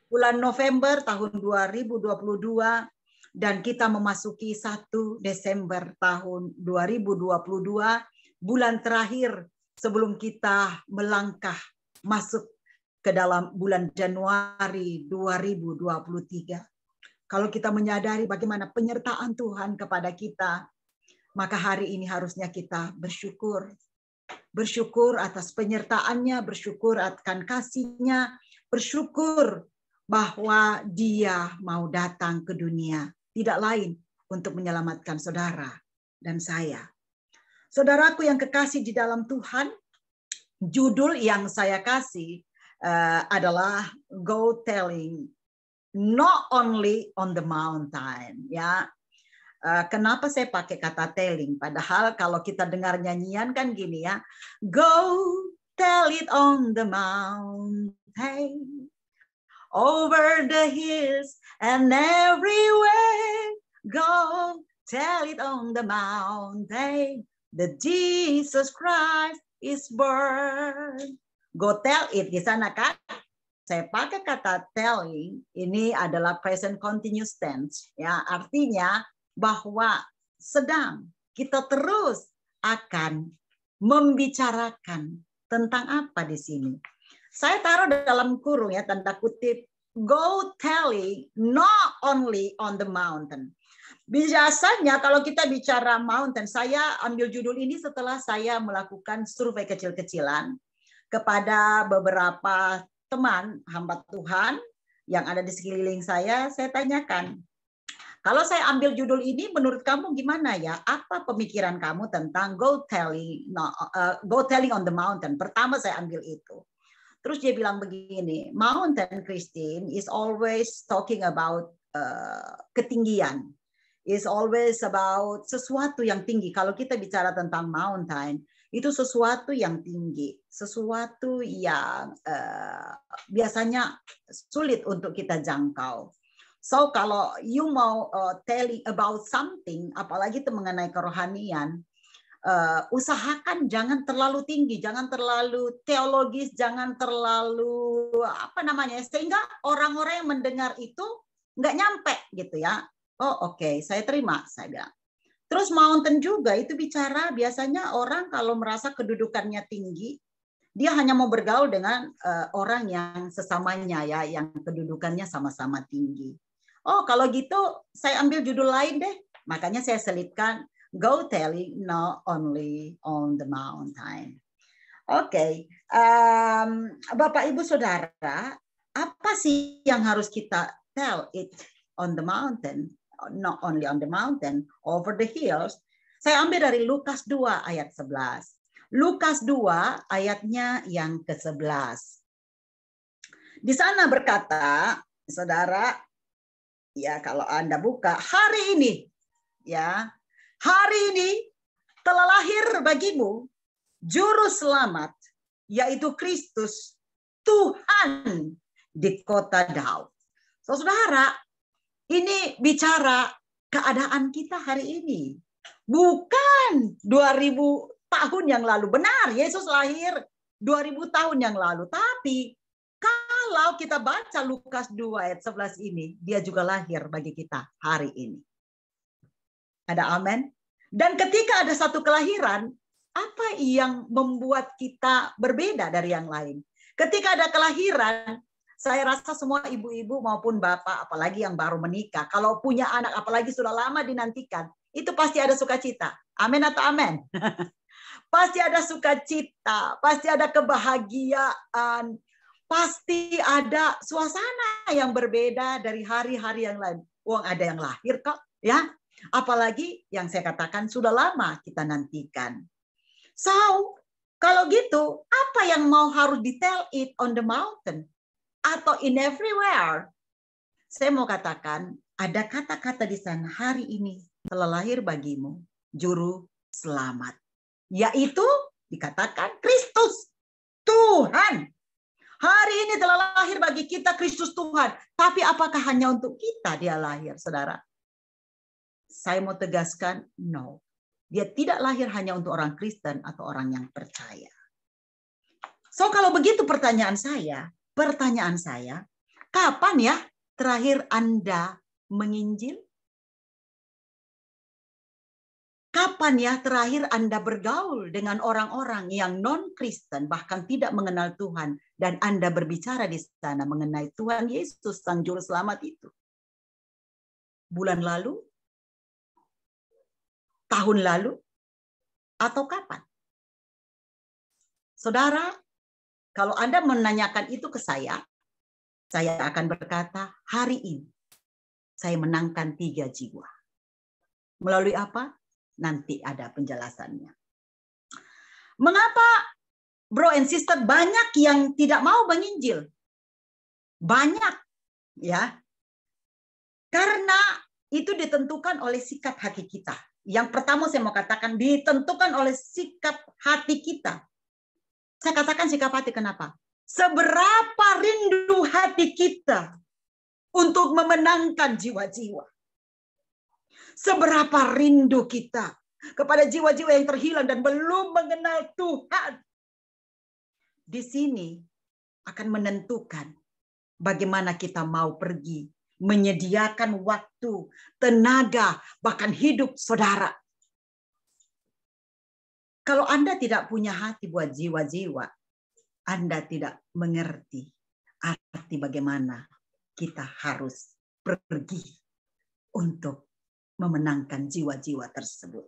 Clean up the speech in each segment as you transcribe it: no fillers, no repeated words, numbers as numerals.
bulan November tahun 2022 dan kita memasuki 1 Desember tahun 2022, bulan terakhir sebelum kita melangkah masuk ke dalam bulan Januari 2023. Kalau kita menyadari bagaimana penyertaan Tuhan kepada kita, maka hari ini harusnya kita bersyukur. Bersyukur atas penyertaannya, bersyukur akan kasih-Nya, bersyukur bahwa Dia mau datang ke dunia, tidak lain untuk menyelamatkan saudara dan saya. Saudaraku yang kekasih di dalam Tuhan, judul yang saya kasih adalah Go Telling Not Only on the Mountain. Ya, kenapa saya pakai kata telling? Padahal kalau kita dengar nyanyian kan gini ya, Go tell it on the mountain, over the hills and everywhere. Go tell it on the mountain that Jesus Christ is born. Go tell it di sana kan? Saya pakai kata telling, ini adalah present continuous tense. Ya, artinya bahwa sedang kita terus akan membicarakan tentang apa di sini. Saya taruh dalam kurung ya, tanda kutip, go telling not only on the mountain. Biasanya kalau kita bicara mountain, saya ambil judul ini setelah saya melakukan survei kecil-kecilan kepada beberapa teman hamba Tuhan yang ada di sekeliling saya tanyakan, kalau saya ambil judul ini, menurut kamu gimana ya? Apa pemikiran kamu tentang go telling on the mountain? Pertama saya ambil itu. Terus dia bilang begini, mountain Christine is always talking about ketinggian. Is always about sesuatu yang tinggi. Kalau kita bicara tentang mountain, itu sesuatu yang tinggi, sesuatu yang biasanya sulit untuk kita jangkau. So kalau you mau telling about something, apalagi itu mengenai kerohanian, usahakan jangan terlalu tinggi, jangan terlalu teologis, jangan terlalu sehingga orang-orang yang mendengar itu nggak nyampe gitu ya. Oh oke, saya terima, saya bilang. Terus mountain juga itu bicara biasanya orang kalau merasa kedudukannya tinggi, dia hanya mau bergaul dengan orang yang sesamanya ya, yang kedudukannya sama-sama tinggi. Oh kalau gitu saya ambil judul lain deh, makanya saya selipkan Go telling not only on the mountain. Oke, Bapak Ibu Saudara, apa sih yang harus kita tell it on the mountain, not only on the mountain, over the hills? Saya ambil dari Lukas 2 ayat 11. Lukas 2 ayatnya yang ke-11. Di sana berkata, Saudara, ya kalau Anda buka, hari ini, ya, hari ini telah lahir bagimu juru selamat, yaitu Kristus, Tuhan di kota Daud. So, saudara, ini bicara keadaan kita hari ini. Bukan 2000 tahun yang lalu. Benar, Yesus lahir 2000 tahun yang lalu. Tapi kalau kita baca Lukas 2 ayat 11 ini, dia juga lahir bagi kita hari ini. Ada amin? Dan ketika ada satu kelahiran, apa yang membuat kita berbeda dari yang lain? Ketika ada kelahiran, saya rasa semua ibu-ibu maupun bapak, apalagi yang baru menikah, kalau punya anak, apalagi sudah lama dinantikan, itu pasti ada sukacita. Amin atau amin? Pasti ada sukacita, pasti ada kebahagiaan, pasti ada suasana yang berbeda dari hari-hari yang lain. Wong ada yang lahir kok, ya. Apalagi yang saya katakan sudah lama kita nantikan. So, kalau gitu, apa yang mau harus di-tell it on the mountain? Atau in everywhere? Saya mau katakan, ada kata-kata di sana, hari ini telah lahir bagimu juru selamat. Yaitu dikatakan Kristus, Tuhan. Hari ini telah lahir bagi kita Kristus Tuhan. Tapi apakah hanya untuk kita dia lahir, saudara? Saya mau tegaskan, no. Dia tidak lahir hanya untuk orang Kristen atau orang yang percaya. So, So kalau begitu pertanyaan saya, kapan ya terakhir Anda menginjil? Kapan ya terakhir Anda bergaul dengan orang-orang yang non-Kristen, bahkan tidak mengenal Tuhan, dan Anda berbicara di sana mengenai Tuhan Yesus, Sang Juru Selamat itu? Bulan lalu? Tahun lalu? Atau kapan? Saudara, kalau Anda menanyakan itu ke saya akan berkata, hari ini saya menangkan 3 jiwa. Melalui apa? Nanti ada penjelasannya. Mengapa, bro and sister, banyak yang tidak mau menginjil? Banyak, ya. Karena itu ditentukan oleh sikap hati kita. Yang pertama saya mau katakan, ditentukan oleh sikap hati kita. Saya katakan sikap hati, kenapa? Seberapa rindu hati kita untuk memenangkan jiwa-jiwa. Seberapa rindu kita kepada jiwa-jiwa yang terhilang dan belum mengenal Tuhan. Di sini akan menentukan bagaimana kita mau pergi, menyediakan waktu, tenaga, bahkan hidup saudara. Kalau Anda tidak punya hati buat jiwa-jiwa, Anda tidak mengerti arti bagaimana kita harus pergi untuk memenangkan jiwa-jiwa tersebut.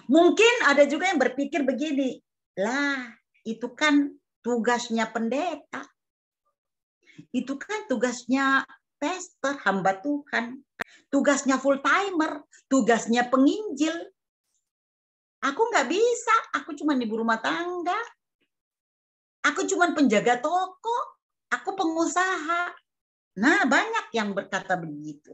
Mungkin ada juga yang berpikir begini, lah itu kan tugasnya pendeta. Itu kan tugasnya pastor, hamba Tuhan. Tugasnya full timer, tugasnya penginjil. Aku nggak bisa, aku cuma ibu rumah tangga. Aku cuma penjaga toko, aku pengusaha. Nah, banyak yang berkata begitu.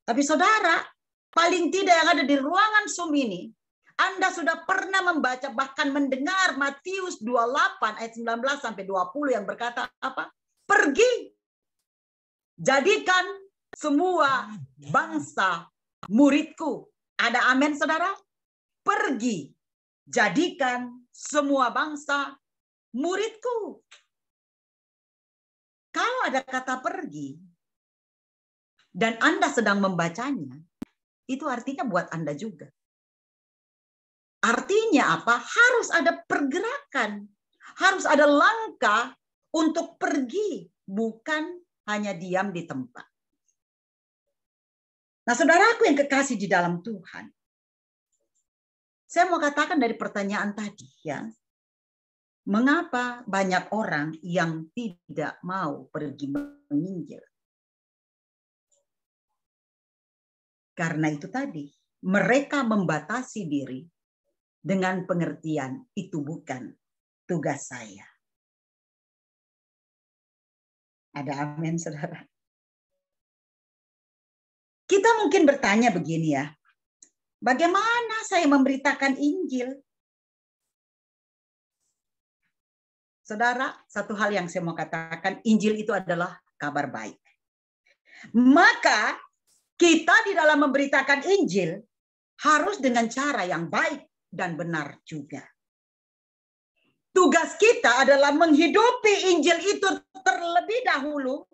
Tapi saudara, paling tidak yang ada di ruangan Zoom ini, Anda sudah pernah membaca bahkan mendengar Matius 28 ayat 19 sampai 20 yang berkata apa? Pergi. Jadikan semua bangsa muridku. Ada amin saudara? Pergi. Jadikan semua bangsa muridku. Kalau ada kata pergi, dan Anda sedang membacanya, itu artinya buat Anda juga. Artinya apa? Harus ada pergerakan. Harus ada langkah untuk pergi. Bukan hanya diam di tempat. Nah, saudaraku yang kekasih di dalam Tuhan. Saya mau katakan dari pertanyaan tadi, ya. Mengapa banyak orang yang tidak mau pergi menginjil? Karena itu tadi, mereka membatasi diri dengan pengertian itu bukan tugas saya. Ada amin, saudara? Kita mungkin bertanya begini ya, bagaimana saya memberitakan Injil? Saudara, satu hal yang saya mau katakan, Injil itu adalah kabar baik. Maka kita di dalam memberitakan Injil harus dengan cara yang baik dan benar juga. Tugas kita adalah menghidupi Injil itu terlebih dahulu,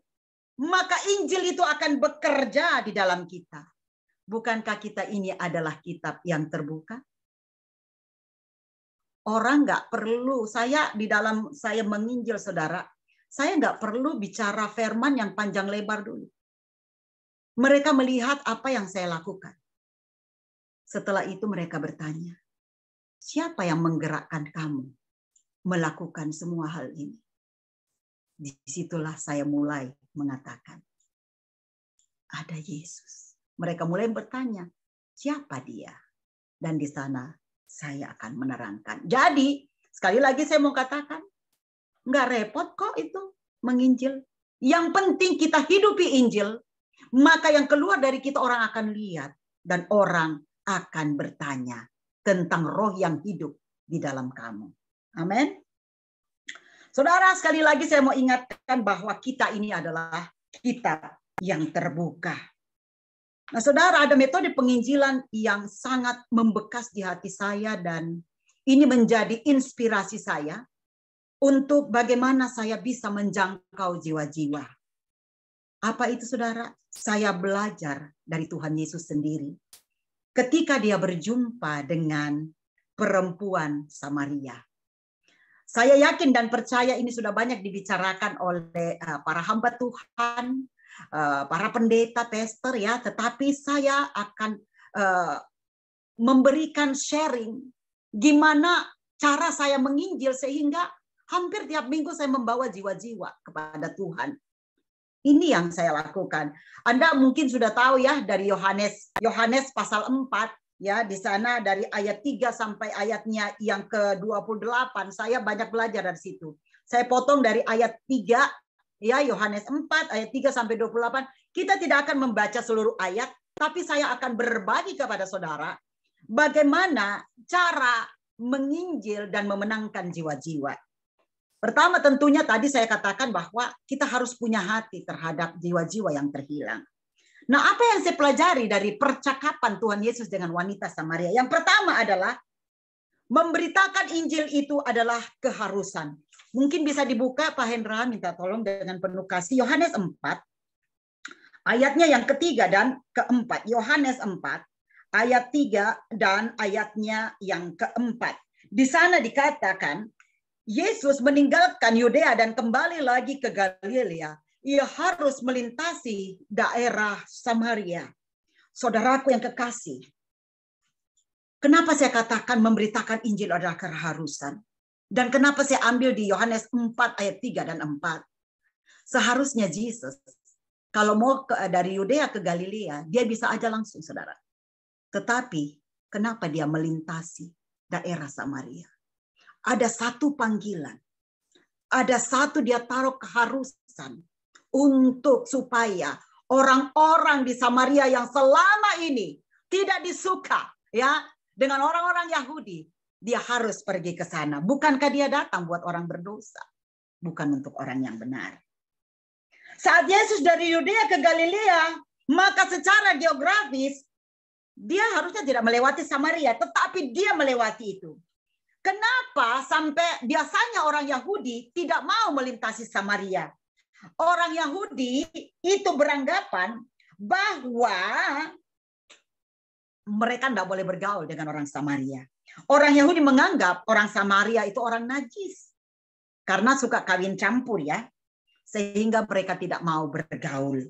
maka Injil itu akan bekerja di dalam kita. Bukankah kita ini adalah kitab yang terbuka? Orang nggak perlu, saya menginjil saudara, saya nggak perlu bicara firman yang panjang lebar dulu. Mereka melihat apa yang saya lakukan. Setelah itu mereka bertanya, siapa yang menggerakkan kamu melakukan semua hal ini? Disitulah saya mulai mengatakan, ada Yesus. Mereka mulai bertanya, siapa dia? Dan di sana saya akan menerangkan. Jadi, sekali lagi saya mau katakan, nggak repot kok itu menginjil. Yang penting kita hidupi Injil, maka yang keluar dari kita orang akan lihat. Dan orang akan bertanya tentang roh yang hidup di dalam kamu. Amin. Saudara, sekali lagi saya mau ingatkan bahwa kita ini adalah kitab yang terbuka. Nah, saudara, ada metode penginjilan yang sangat membekas di hati saya dan ini menjadi inspirasi saya untuk bagaimana saya bisa menjangkau jiwa-jiwa. Apa itu, saudara? Saya belajar dari Tuhan Yesus sendiri. Ketika dia berjumpa dengan perempuan Samaria. Saya yakin dan percaya ini sudah banyak dibicarakan oleh para hamba Tuhan, para pendeta, pastor ya. Tetapi saya akan memberikan sharing gimana cara saya menginjil sehingga hampir tiap minggu saya membawa jiwa-jiwa kepada Tuhan. Ini yang saya lakukan. Anda mungkin sudah tahu ya dari Yohanes pasal 4 ya, di sana dari ayat 3 sampai ayatnya yang ke-28 saya banyak belajar dari situ. Saya potong dari ayat 3 ya, Yohanes 4 ayat 3 sampai 28. Kita tidak akan membaca seluruh ayat, tapi saya akan berbagi kepada saudara bagaimana cara menginjil dan memenangkan jiwa-jiwa. Pertama tentunya tadi saya katakan bahwa kita harus punya hati terhadap jiwa-jiwa yang terhilang. Nah, apa yang saya pelajari dari percakapan Tuhan Yesus dengan wanita Samaria? Yang pertama adalah memberitakan Injil itu adalah keharusan. Mungkin bisa dibuka Pak Hendra, minta tolong dengan penuh kasih. Yohanes 4, ayatnya yang ketiga dan keempat. Yohanes 4, ayat 3 dan ayatnya yang keempat. Di sana dikatakan, Yesus meninggalkan Yudea dan kembali lagi ke Galilea. Ia harus melintasi daerah Samaria. Saudaraku yang kekasih, kenapa saya katakan memberitakan Injil adalah keharusan? Dan kenapa saya ambil di Yohanes 4 ayat 3 dan 4? Seharusnya Yesus, kalau mau dari Yudea ke Galilea, dia bisa aja langsung, saudara. Tetapi kenapa dia melintasi daerah Samaria? Ada satu panggilan, ada satu dia taruh keharusan untuk supaya orang-orang di Samaria yang selama ini tidak disuka ya dengan orang-orang Yahudi, dia harus pergi ke sana. Bukankah dia datang buat orang berdosa, bukan untuk orang yang benar. Saat Yesus dari Yudea ke Galilea, maka secara geografis dia harusnya tidak melewati Samaria, tetapi dia melewati itu. Kenapa sampai biasanya orang Yahudi tidak mau melintasi Samaria? Orang Yahudi itu beranggapan bahwa mereka tidak boleh bergaul dengan orang Samaria. Orang Yahudi menganggap orang Samaria itu orang najis. Karena suka kawin campur ya. Sehingga mereka tidak mau bergaul.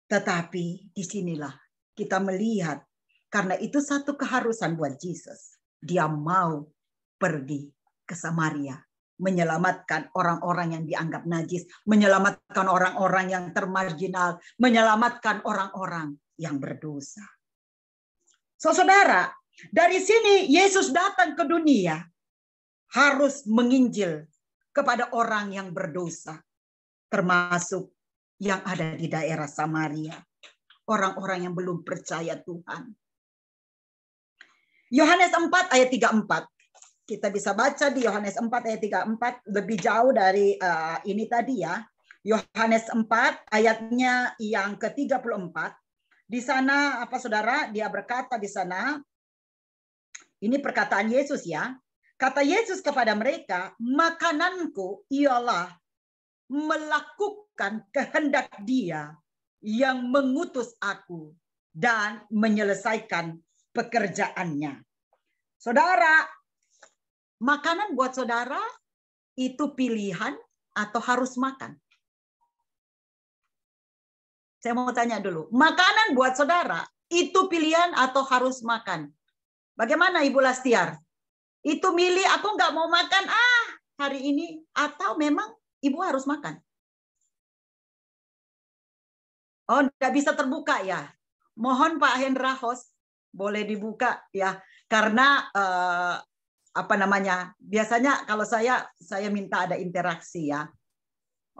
Tetapi disinilah kita melihat. Karena itu satu keharusan buat Yesus. Dia mau pergi ke Samaria, menyelamatkan orang-orang yang dianggap najis, menyelamatkan orang-orang yang termarginal, menyelamatkan orang-orang yang berdosa. Saudara, dari sini Yesus datang ke dunia harus menginjil kepada orang yang berdosa, termasuk yang ada di daerah Samaria, orang-orang yang belum percaya Tuhan. Yohanes 4 ayat 34. Kita bisa baca di Yohanes 4 ayat 34, lebih jauh dari ini tadi ya. Yohanes 4 ayatnya yang ke-34. Di sana apa saudara? Dia berkata di sana, ini perkataan Yesus ya. Kata Yesus kepada mereka, makananku ialah melakukan kehendak Dia yang mengutus aku dan menyelesaikan pekerjaannya. Saudara, makanan buat saudara itu pilihan atau harus makan? Saya mau tanya dulu. Makanan buat saudara itu pilihan atau harus makan? Bagaimana Ibu Lastiar? Itu milih aku nggak mau makan hari ini, atau memang Ibu harus makan? Oh, nggak bisa terbuka ya. Mohon Pak Hendra host boleh dibuka ya, karena apa namanya? Biasanya kalau saya minta ada interaksi ya.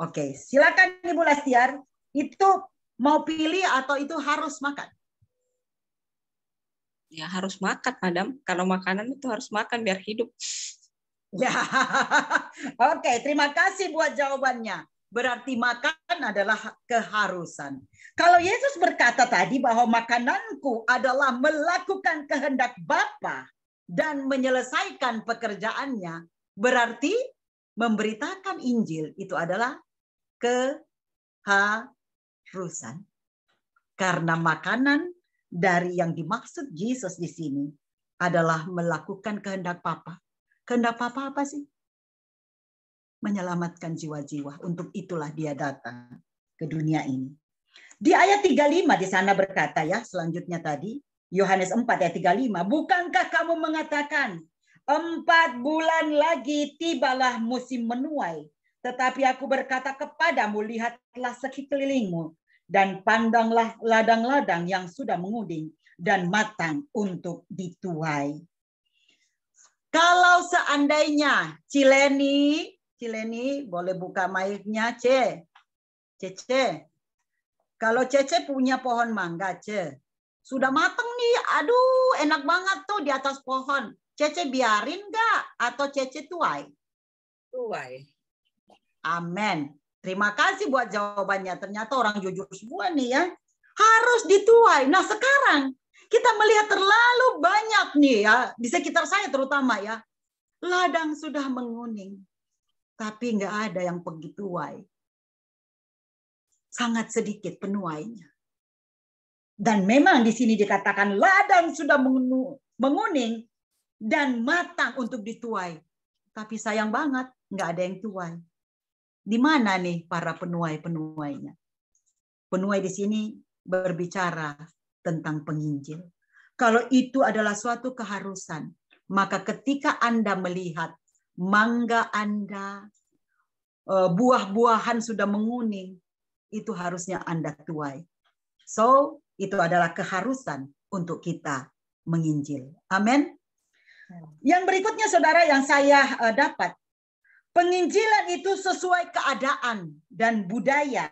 Oke, silakan Ibu Lastiar. Itu mau pilih atau itu harus makan? Ya harus makan, Madam. Kalau makanan itu harus makan biar hidup. Ya, oke. Terima kasih buat jawabannya. Berarti makan adalah keharusan. Kalau Yesus berkata tadi bahwa makananku adalah melakukan kehendak Bapa dan menyelesaikan pekerjaannya, berarti memberitakan Injil itu adalah keharusan. Karena makanan dari yang dimaksud Yesus di sini adalah melakukan kehendak Bapa. Kehendak Bapa apa sih? Menyelamatkan jiwa-jiwa. Untuk itulah dia datang ke dunia ini. Di ayat 35 di sana berkata ya, selanjutnya tadi, Yohanes 4 ayat 35, bukankah kamu mengatakan 4 bulan lagi tibalah musim menuai, tetapi aku berkata kepadamu, lihatlah sekelilingmu dan pandanglah ladang-ladang yang sudah menguding dan matang untuk dituai. Kalau seandainya Cileni boleh buka mic-nya, Cece. Kalau Cece punya pohon mangga, sudah matang nih, aduh enak banget tuh di atas pohon. Cece biarin nggak atau Cece tuai? Tuai. Amin. Terima kasih buat jawabannya. Ternyata orang jujur semua nih ya. Harus dituai. Nah sekarang kita melihat terlalu banyak nih ya, di sekitar saya terutama ya. Ladang sudah menguning, tapi nggak ada yang pergi tuai. Sangat sedikit penuainya. Dan memang di sini dikatakan ladang sudah menguning dan matang untuk dituai. Tapi sayang banget, nggak ada yang tuai. Di mana nih para penuai-penuainya? Penuai di sini berbicara tentang penginjil. Kalau itu adalah suatu keharusan, maka ketika Anda melihat mangga Anda, buah-buahan sudah menguning, itu harusnya Anda tuai. So, itu adalah keharusan untuk kita menginjil. Amin. Yang berikutnya saudara yang saya dapat, penginjilan itu sesuai keadaan dan budaya.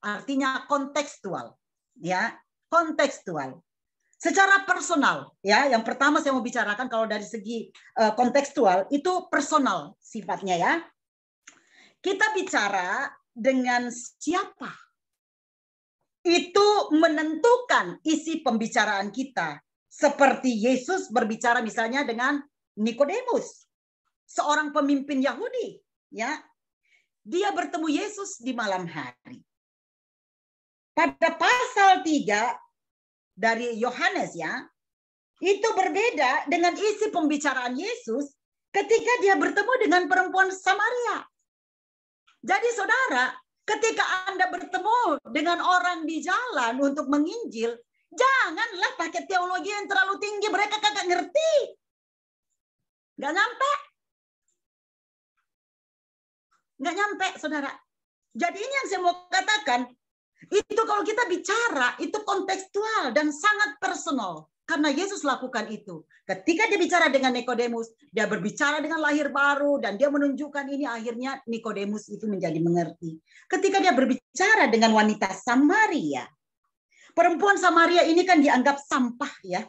Artinya kontekstual, ya, kontekstual. Secara personal, ya, yang pertama saya mau bicarakan kalau dari segi kontekstual itu personal sifatnya ya. Kita bicara dengan siapa? Itu menentukan isi pembicaraan kita. Seperti Yesus berbicara misalnya dengan Nikodemus, seorang pemimpin Yahudi, ya. Dia bertemu Yesus di malam hari. Pada pasal 3 dari Yohanes ya, itu berbeda dengan isi pembicaraan Yesus ketika dia bertemu dengan perempuan Samaria. Jadi saudara, ketika Anda bertemu dengan orang di jalan untuk menginjil, janganlah pakai teologi yang terlalu tinggi, mereka kagak ngerti. Nggak nyampe. Nggak nyampe, saudara. Jadi ini yang saya mau katakan, itu kalau kita bicara, itu kontekstual dan sangat personal. Karena Yesus lakukan itu. Ketika dia bicara dengan Nikodemus, dia berbicara dengan lahir baru, dan dia menunjukkan ini akhirnya Nikodemus itu menjadi mengerti. Ketika dia berbicara dengan wanita Samaria, perempuan Samaria ini kan dianggap sampah ya.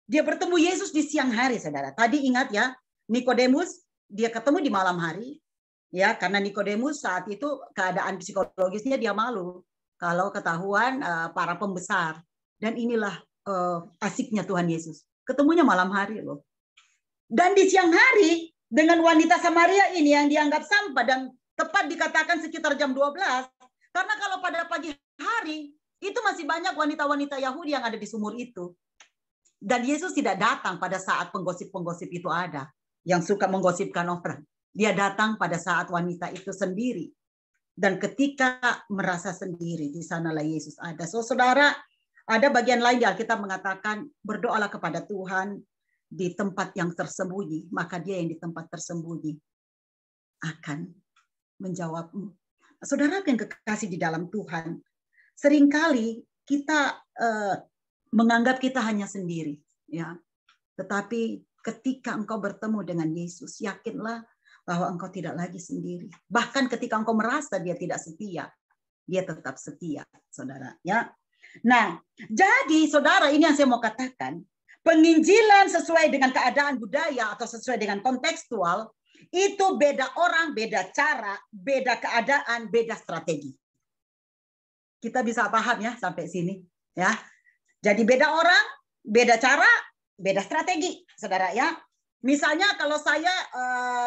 Dia bertemu Yesus di siang hari, saudara. Tadi ingat ya, Nikodemus dia ketemu di malam hari. Ya, karena Nikodemus saat itu keadaan psikologisnya dia malu kalau ketahuan para pembesar. Dan inilah asiknya Tuhan Yesus. Ketemunya malam hari loh. Dan di siang hari dengan wanita Samaria ini yang dianggap sampah dan tepat dikatakan sekitar jam 12. Karena kalau pada pagi hari itu masih banyak wanita-wanita Yahudi yang ada di sumur itu. Dan Yesus tidak datang pada saat penggosip-penggosip itu ada. Yang suka menggosipkan orang. Dia datang pada saat wanita itu sendiri. Dan ketika merasa sendiri, di sanalah Yesus ada. So, saudara, ada bagian lain di Alkitab mengatakan, berdoalah kepada Tuhan di tempat yang tersembunyi. Maka dia yang di tempat tersembunyi akan menjawabmu. Saudara yang kekasih di dalam Tuhan, seringkali kita menganggap kita hanya sendiri. Ya. Tetapi ketika engkau bertemu dengan Yesus, yakinlah bahwa engkau tidak lagi sendiri. Bahkan ketika engkau merasa dia tidak setia, dia tetap setia, saudara. Ya. Nah, jadi saudara, ini yang saya mau katakan, penginjilan sesuai dengan keadaan budaya atau sesuai dengan kontekstual, itu beda orang, beda cara, beda keadaan, beda strategi. Kita bisa paham ya sampai sini. Ya. Jadi beda orang, beda cara, beda strategi, saudara ya. Misalnya kalau saya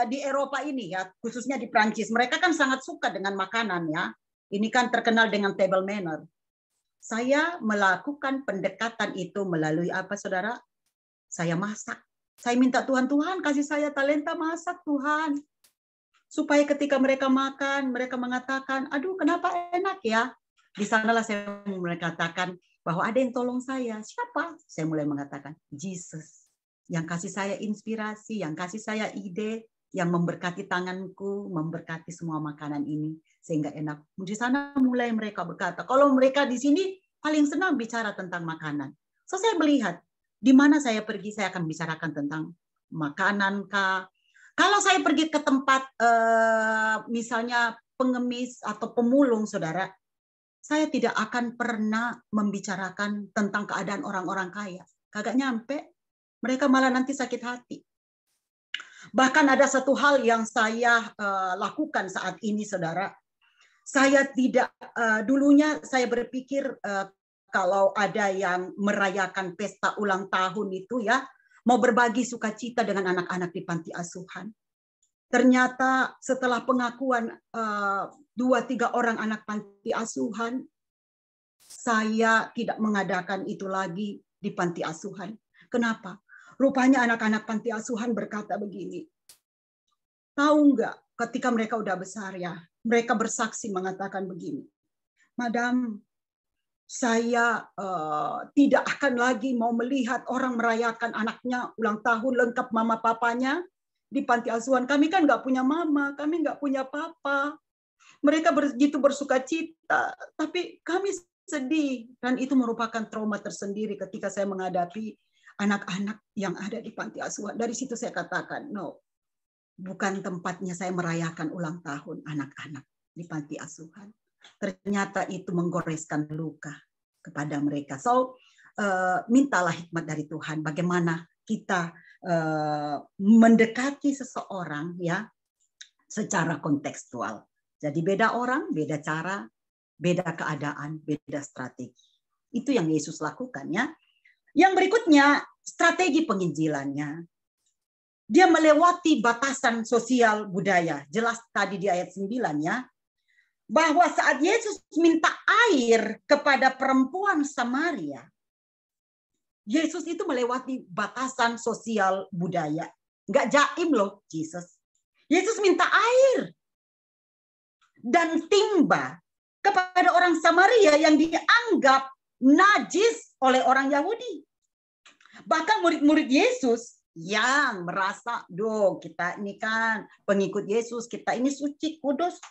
di Eropa ini ya, khususnya di Prancis, mereka kan sangat suka dengan makanan ya. Ini kan terkenal dengan table manner. Saya melakukan pendekatan itu melalui apa, saudara? Saya masak. Saya minta Tuhan, Tuhan kasih saya talenta masak, Tuhan. Supaya ketika mereka makan, mereka mengatakan, aduh kenapa enak ya? Di sanalah saya mulai katakan bahwa ada yang tolong saya. Siapa? Saya mulai mengatakan, Jesus. Yang kasih saya inspirasi, yang kasih saya ide, yang memberkati tanganku, memberkati semua makanan ini sehingga enak. Di sana mulai mereka berkata, kalau mereka di sini paling senang bicara tentang makanan. So saya melihat di mana saya pergi, saya akan bicarakan tentang makanan kah. Kalau saya pergi ke tempat misalnya pengemis atau pemulung, saudara, saya tidak akan pernah membicarakan tentang keadaan orang-orang kaya. Kagak nyampe. Mereka malah nanti sakit hati. Bahkan ada satu hal yang saya lakukan saat ini, saudara. Saya tidak, dulunya saya berpikir kalau ada yang merayakan pesta ulang tahun itu ya, mau berbagi sukacita dengan anak-anak di panti asuhan. Ternyata setelah pengakuan 2-3 orang anak panti asuhan, saya tidak mengadakan itu lagi di panti asuhan. Kenapa? Rupanya anak-anak panti asuhan berkata begini, tahu nggak ketika mereka udah besar ya, mereka bersaksi mengatakan begini, Madam, saya tidak akan lagi mau melihat orang merayakan anaknya ulang tahun lengkap mama papanya di panti asuhan. Kami kan nggak punya mama, kami nggak punya papa. Mereka begitu bersuka cita, tapi kami sedih. Dan itu merupakan trauma tersendiri ketika saya menghadapi anak-anak yang ada di panti asuhan. Dari situ saya katakan, no, bukan tempatnya saya merayakan ulang tahun anak-anak di panti asuhan. Ternyata itu menggoreskan luka kepada mereka. So, mintalah hikmat dari Tuhan. Bagaimana kita mendekati seseorang ya secara kontekstual. Jadi beda orang, beda cara, beda keadaan, beda strategi. Itu yang Yesus lakukan ya. Yang berikutnya, strategi penginjilannya. Dia melewati batasan sosial budaya. Jelas tadi di ayat 9 ya. Bahwa saat Yesus minta air kepada perempuan Samaria, Yesus itu melewati batasan sosial budaya. Nggak jaim loh, Yesus. Yesus minta air. Dan timba kepada orang Samaria yang dianggap najis oleh orang Yahudi. Bahkan murid-murid Yesus yang merasa, doh kita ini kan pengikut Yesus, kita ini suci, kudus.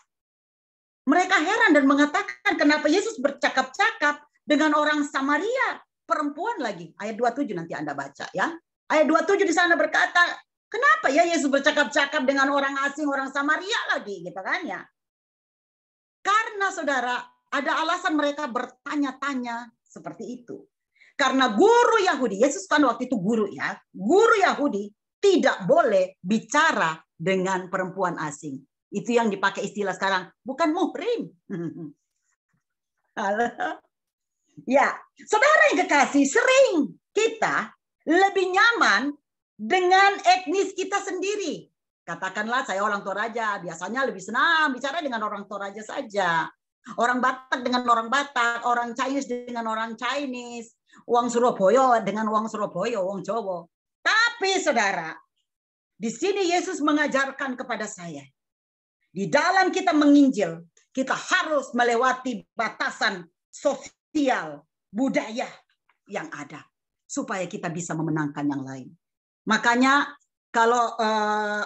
Mereka heran dan mengatakan kenapa Yesus bercakap-cakap dengan orang Samaria, perempuan lagi. Ayat 27 nanti Anda baca ya. Ayat 27 di sana berkata, kenapa ya Yesus bercakap-cakap dengan orang asing, orang Samaria lagi gitu kan ya. Karena saudara, ada alasan mereka bertanya-tanya seperti itu. Karena guru Yahudi, Yesus kan waktu itu guru ya, guru Yahudi tidak boleh bicara dengan perempuan asing. Itu yang dipakai istilah sekarang, bukan muhrim. Ya, saudara yang kekasih, sering kita lebih nyaman dengan etnis kita sendiri. Katakanlah saya orang Toraja, biasanya lebih senang bicara dengan orang Toraja saja. Orang Batak dengan orang Batak, orang Chinese dengan orang Chinese, uang Surabaya dengan uang Surabaya, uang Jawa. Tapi saudara, di sini Yesus mengajarkan kepada saya, di dalam kita menginjil, kita harus melewati batasan sosial, budaya yang ada, supaya kita bisa memenangkan yang lain. Makanya kalau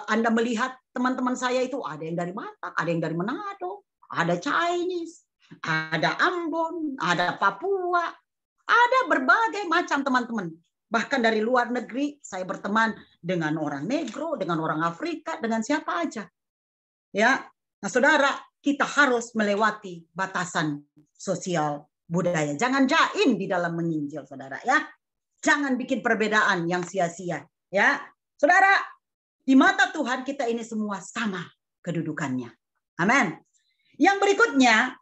Anda melihat teman-teman saya itu ada yang dari Batak, ada yang dari Manado, ada Chinese, ada Ambon, ada Papua, ada berbagai macam teman-teman. Bahkan dari luar negeri saya berteman dengan orang Negro, dengan orang Afrika, dengan siapa aja. Ya, nah saudara, kita harus melewati batasan sosial budaya. Jangan jaim di dalam menginjil, saudara ya. Jangan bikin perbedaan yang sia-sia, ya. Saudara, di mata Tuhan kita ini semua sama kedudukannya. Amin. Yang berikutnya,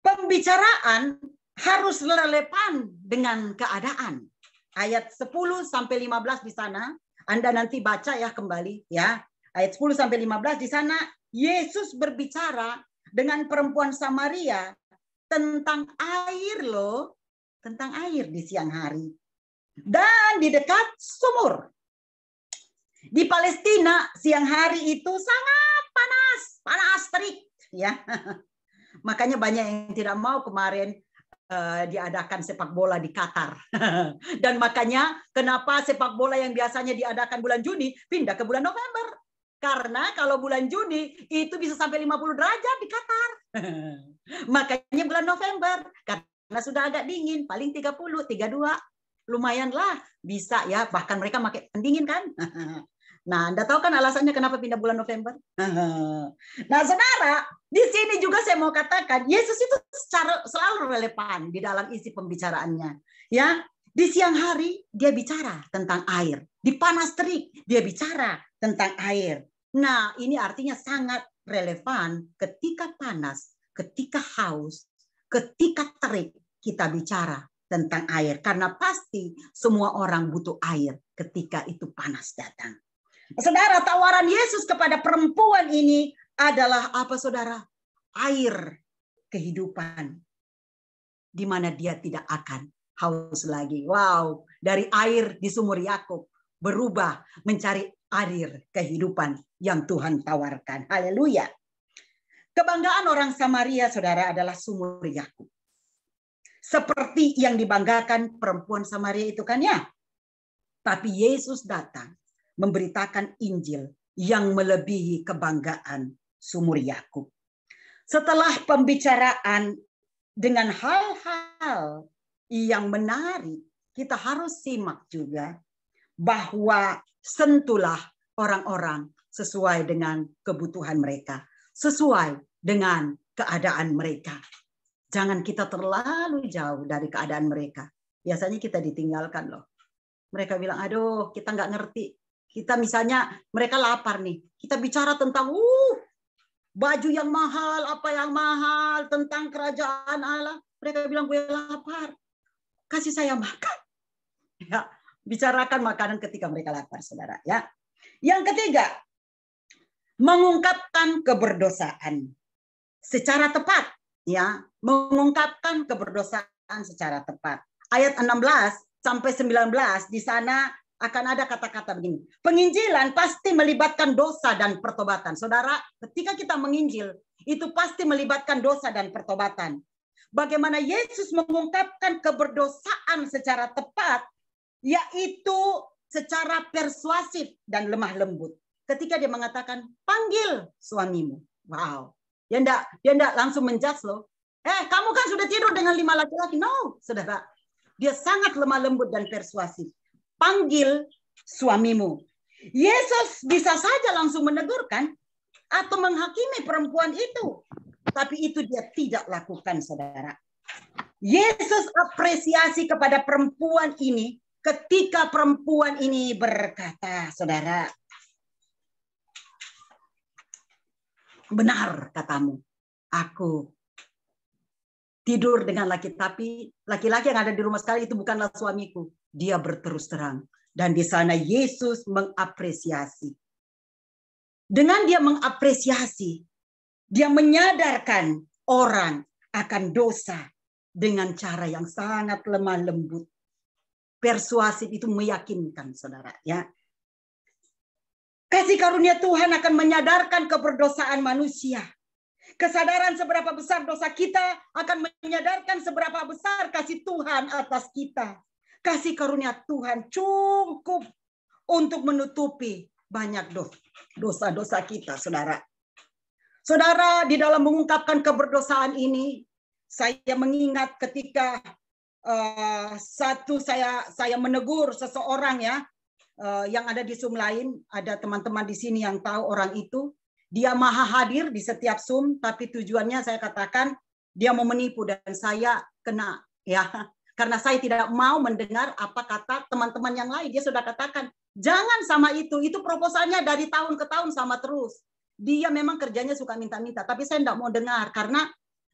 pembicaraan harus relevan dengan keadaan. Ayat 10 sampai 15 di sana Anda nanti baca ya kembali ya. Ayat 10 sampai 15 di sana Yesus berbicara dengan perempuan Samaria tentang air loh, tentang air di siang hari. Dan di dekat sumur. Di Palestina siang hari itu sangat panas, panas terik ya. Makanya banyak yang tidak mau kemarin diadakan sepak bola di Qatar. Dan makanya kenapa sepak bola yang biasanya diadakan bulan Juni pindah ke bulan November. Karena kalau bulan Juni itu bisa sampai 50 derajat di Qatar. Makanya bulan November. Karena sudah agak dingin, paling 30, 32. Lumayanlah bisa ya, bahkan mereka pakai pendingin kan. Nah, Anda tahu kan alasannya kenapa pindah bulan November? Nah, saudara, di sini juga saya mau katakan, Yesus itu selalu relevan di dalam isi pembicaraannya. Ya, di siang hari dia bicara tentang air, di panas terik dia bicara tentang air. Nah, ini artinya sangat relevan ketika panas, ketika haus, ketika terik kita bicara tentang air. Karena pasti semua orang butuh air ketika itu panas datang. Saudara, tawaran Yesus kepada perempuan ini adalah apa, saudara? Air kehidupan. Di mana dia tidak akan haus lagi. Wow, dari air di sumur Yakub berubah mencari air kehidupan yang Tuhan tawarkan. Haleluya. Kebanggaan orang Samaria, saudara, adalah sumur Yakub. Seperti yang dibanggakan perempuan Samaria itu kan ya. Tapi Yesus datang memberitakan Injil yang melebihi kebanggaan sumur Yakub. Setelah pembicaraan dengan hal-hal yang menarik, kita harus simak juga bahwa sentuhlah orang-orang sesuai dengan kebutuhan mereka, sesuai dengan keadaan mereka. Jangan kita terlalu jauh dari keadaan mereka. Biasanya kita ditinggalkan loh. Mereka bilang, aduh kita nggak ngerti. Kita misalnya mereka lapar nih. Kita bicara tentang baju yang mahal, apa yang mahal, tentang kerajaan Allah. Mereka bilang, gue lapar. Kasih saya makan. Ya, bicarakan makanan ketika mereka lapar, saudara. Ya. Yang ketiga, mengungkapkan keberdosaan secara tepat. Ya, mengungkapkan keberdosaan secara tepat. Ayat 16 sampai 19 di sana akan ada kata-kata begini. Penginjilan pasti melibatkan dosa dan pertobatan. Saudara, ketika kita menginjil, itu pasti melibatkan dosa dan pertobatan. Bagaimana Yesus mengungkapkan keberdosaan secara tepat, yaitu secara persuasif dan lemah lembut. Ketika dia mengatakan, panggil suamimu. Wow. Dia enggak langsung menjudge loh. Kamu kan sudah tidur dengan 5 laki-laki. No, saudara. Dia sangat lemah lembut dan persuasif. Panggil suamimu. Yesus bisa saja langsung menegurkan atau menghakimi perempuan itu. Tapi itu dia tidak lakukan, saudara. Yesus apresiasi kepada perempuan ini ketika perempuan ini berkata, saudara, benar katamu, aku tidur dengan laki-laki yang ada di rumah sekali itu bukanlah suamiku. Dia berterus terang. Dan di sana Yesus mengapresiasi. Dengan dia mengapresiasi, dia menyadarkan orang akan dosa dengan cara yang sangat lemah lembut. Persuasif itu meyakinkan, saudara. Ya. Kasih karunia Tuhan akan menyadarkan keberdosaan manusia. Kesadaran seberapa besar dosa kita akan menyadarkan seberapa besar kasih Tuhan atas kita. Kasih karunia Tuhan cukup untuk menutupi banyak dosa-dosa kita, saudara. Saudara, di dalam mengungkapkan keberdosaan ini, saya mengingat ketika saya menegur seseorang ya, yang ada di Zoom lain, ada teman-teman di sini yang tahu orang itu. Dia maha hadir di setiap Zoom, tapi tujuannya saya katakan dia mau menipu dan saya kena ya. Karena saya tidak mau mendengar apa kata teman-teman yang lain. Dia sudah katakan, jangan sama itu proposalnya dari tahun ke tahun sama terus. Dia memang kerjanya suka minta-minta, tapi saya tidak mau dengar karena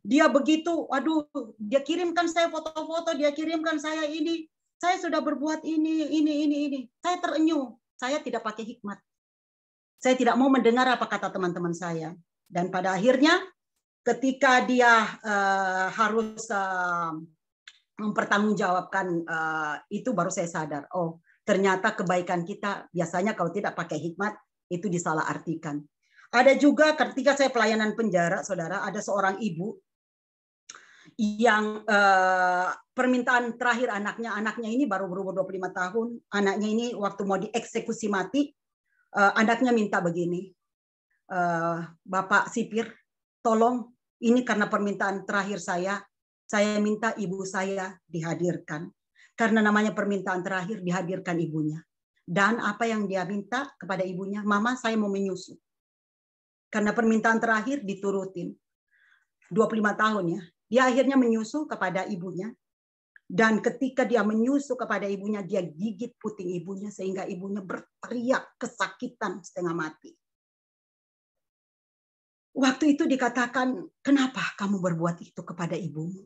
dia begitu, aduh, dia kirimkan saya foto-foto, dia kirimkan saya ini. Saya sudah berbuat ini. Saya terenyuh. saya tidak pakai hikmat. Saya tidak mau mendengar apa kata teman-teman saya. Dan pada akhirnya ketika dia harus mempertanggungjawabkan itu, baru saya sadar, oh ternyata kebaikan kita biasanya kalau tidak pakai hikmat itu disalahartikan. Ada juga ketika saya pelayanan penjara, saudara, ada seorang ibu yang permintaan terakhir anaknya ini baru berumur 25 tahun. Anaknya ini waktu mau dieksekusi mati, anaknya minta begini, Bapak Sipir, tolong, ini karena permintaan terakhir saya minta ibu saya dihadirkan. Karena namanya permintaan terakhir, dihadirkan ibunya. Dan apa yang dia minta kepada ibunya, Mama saya mau menyusu. Karena permintaan terakhir diturutin. 25 tahun ya. Dia akhirnya menyusu kepada ibunya. Dan ketika dia menyusu kepada ibunya, dia gigit puting ibunya sehingga ibunya berteriak kesakitan setengah mati. Waktu itu dikatakan, kenapa kamu berbuat itu kepada ibumu?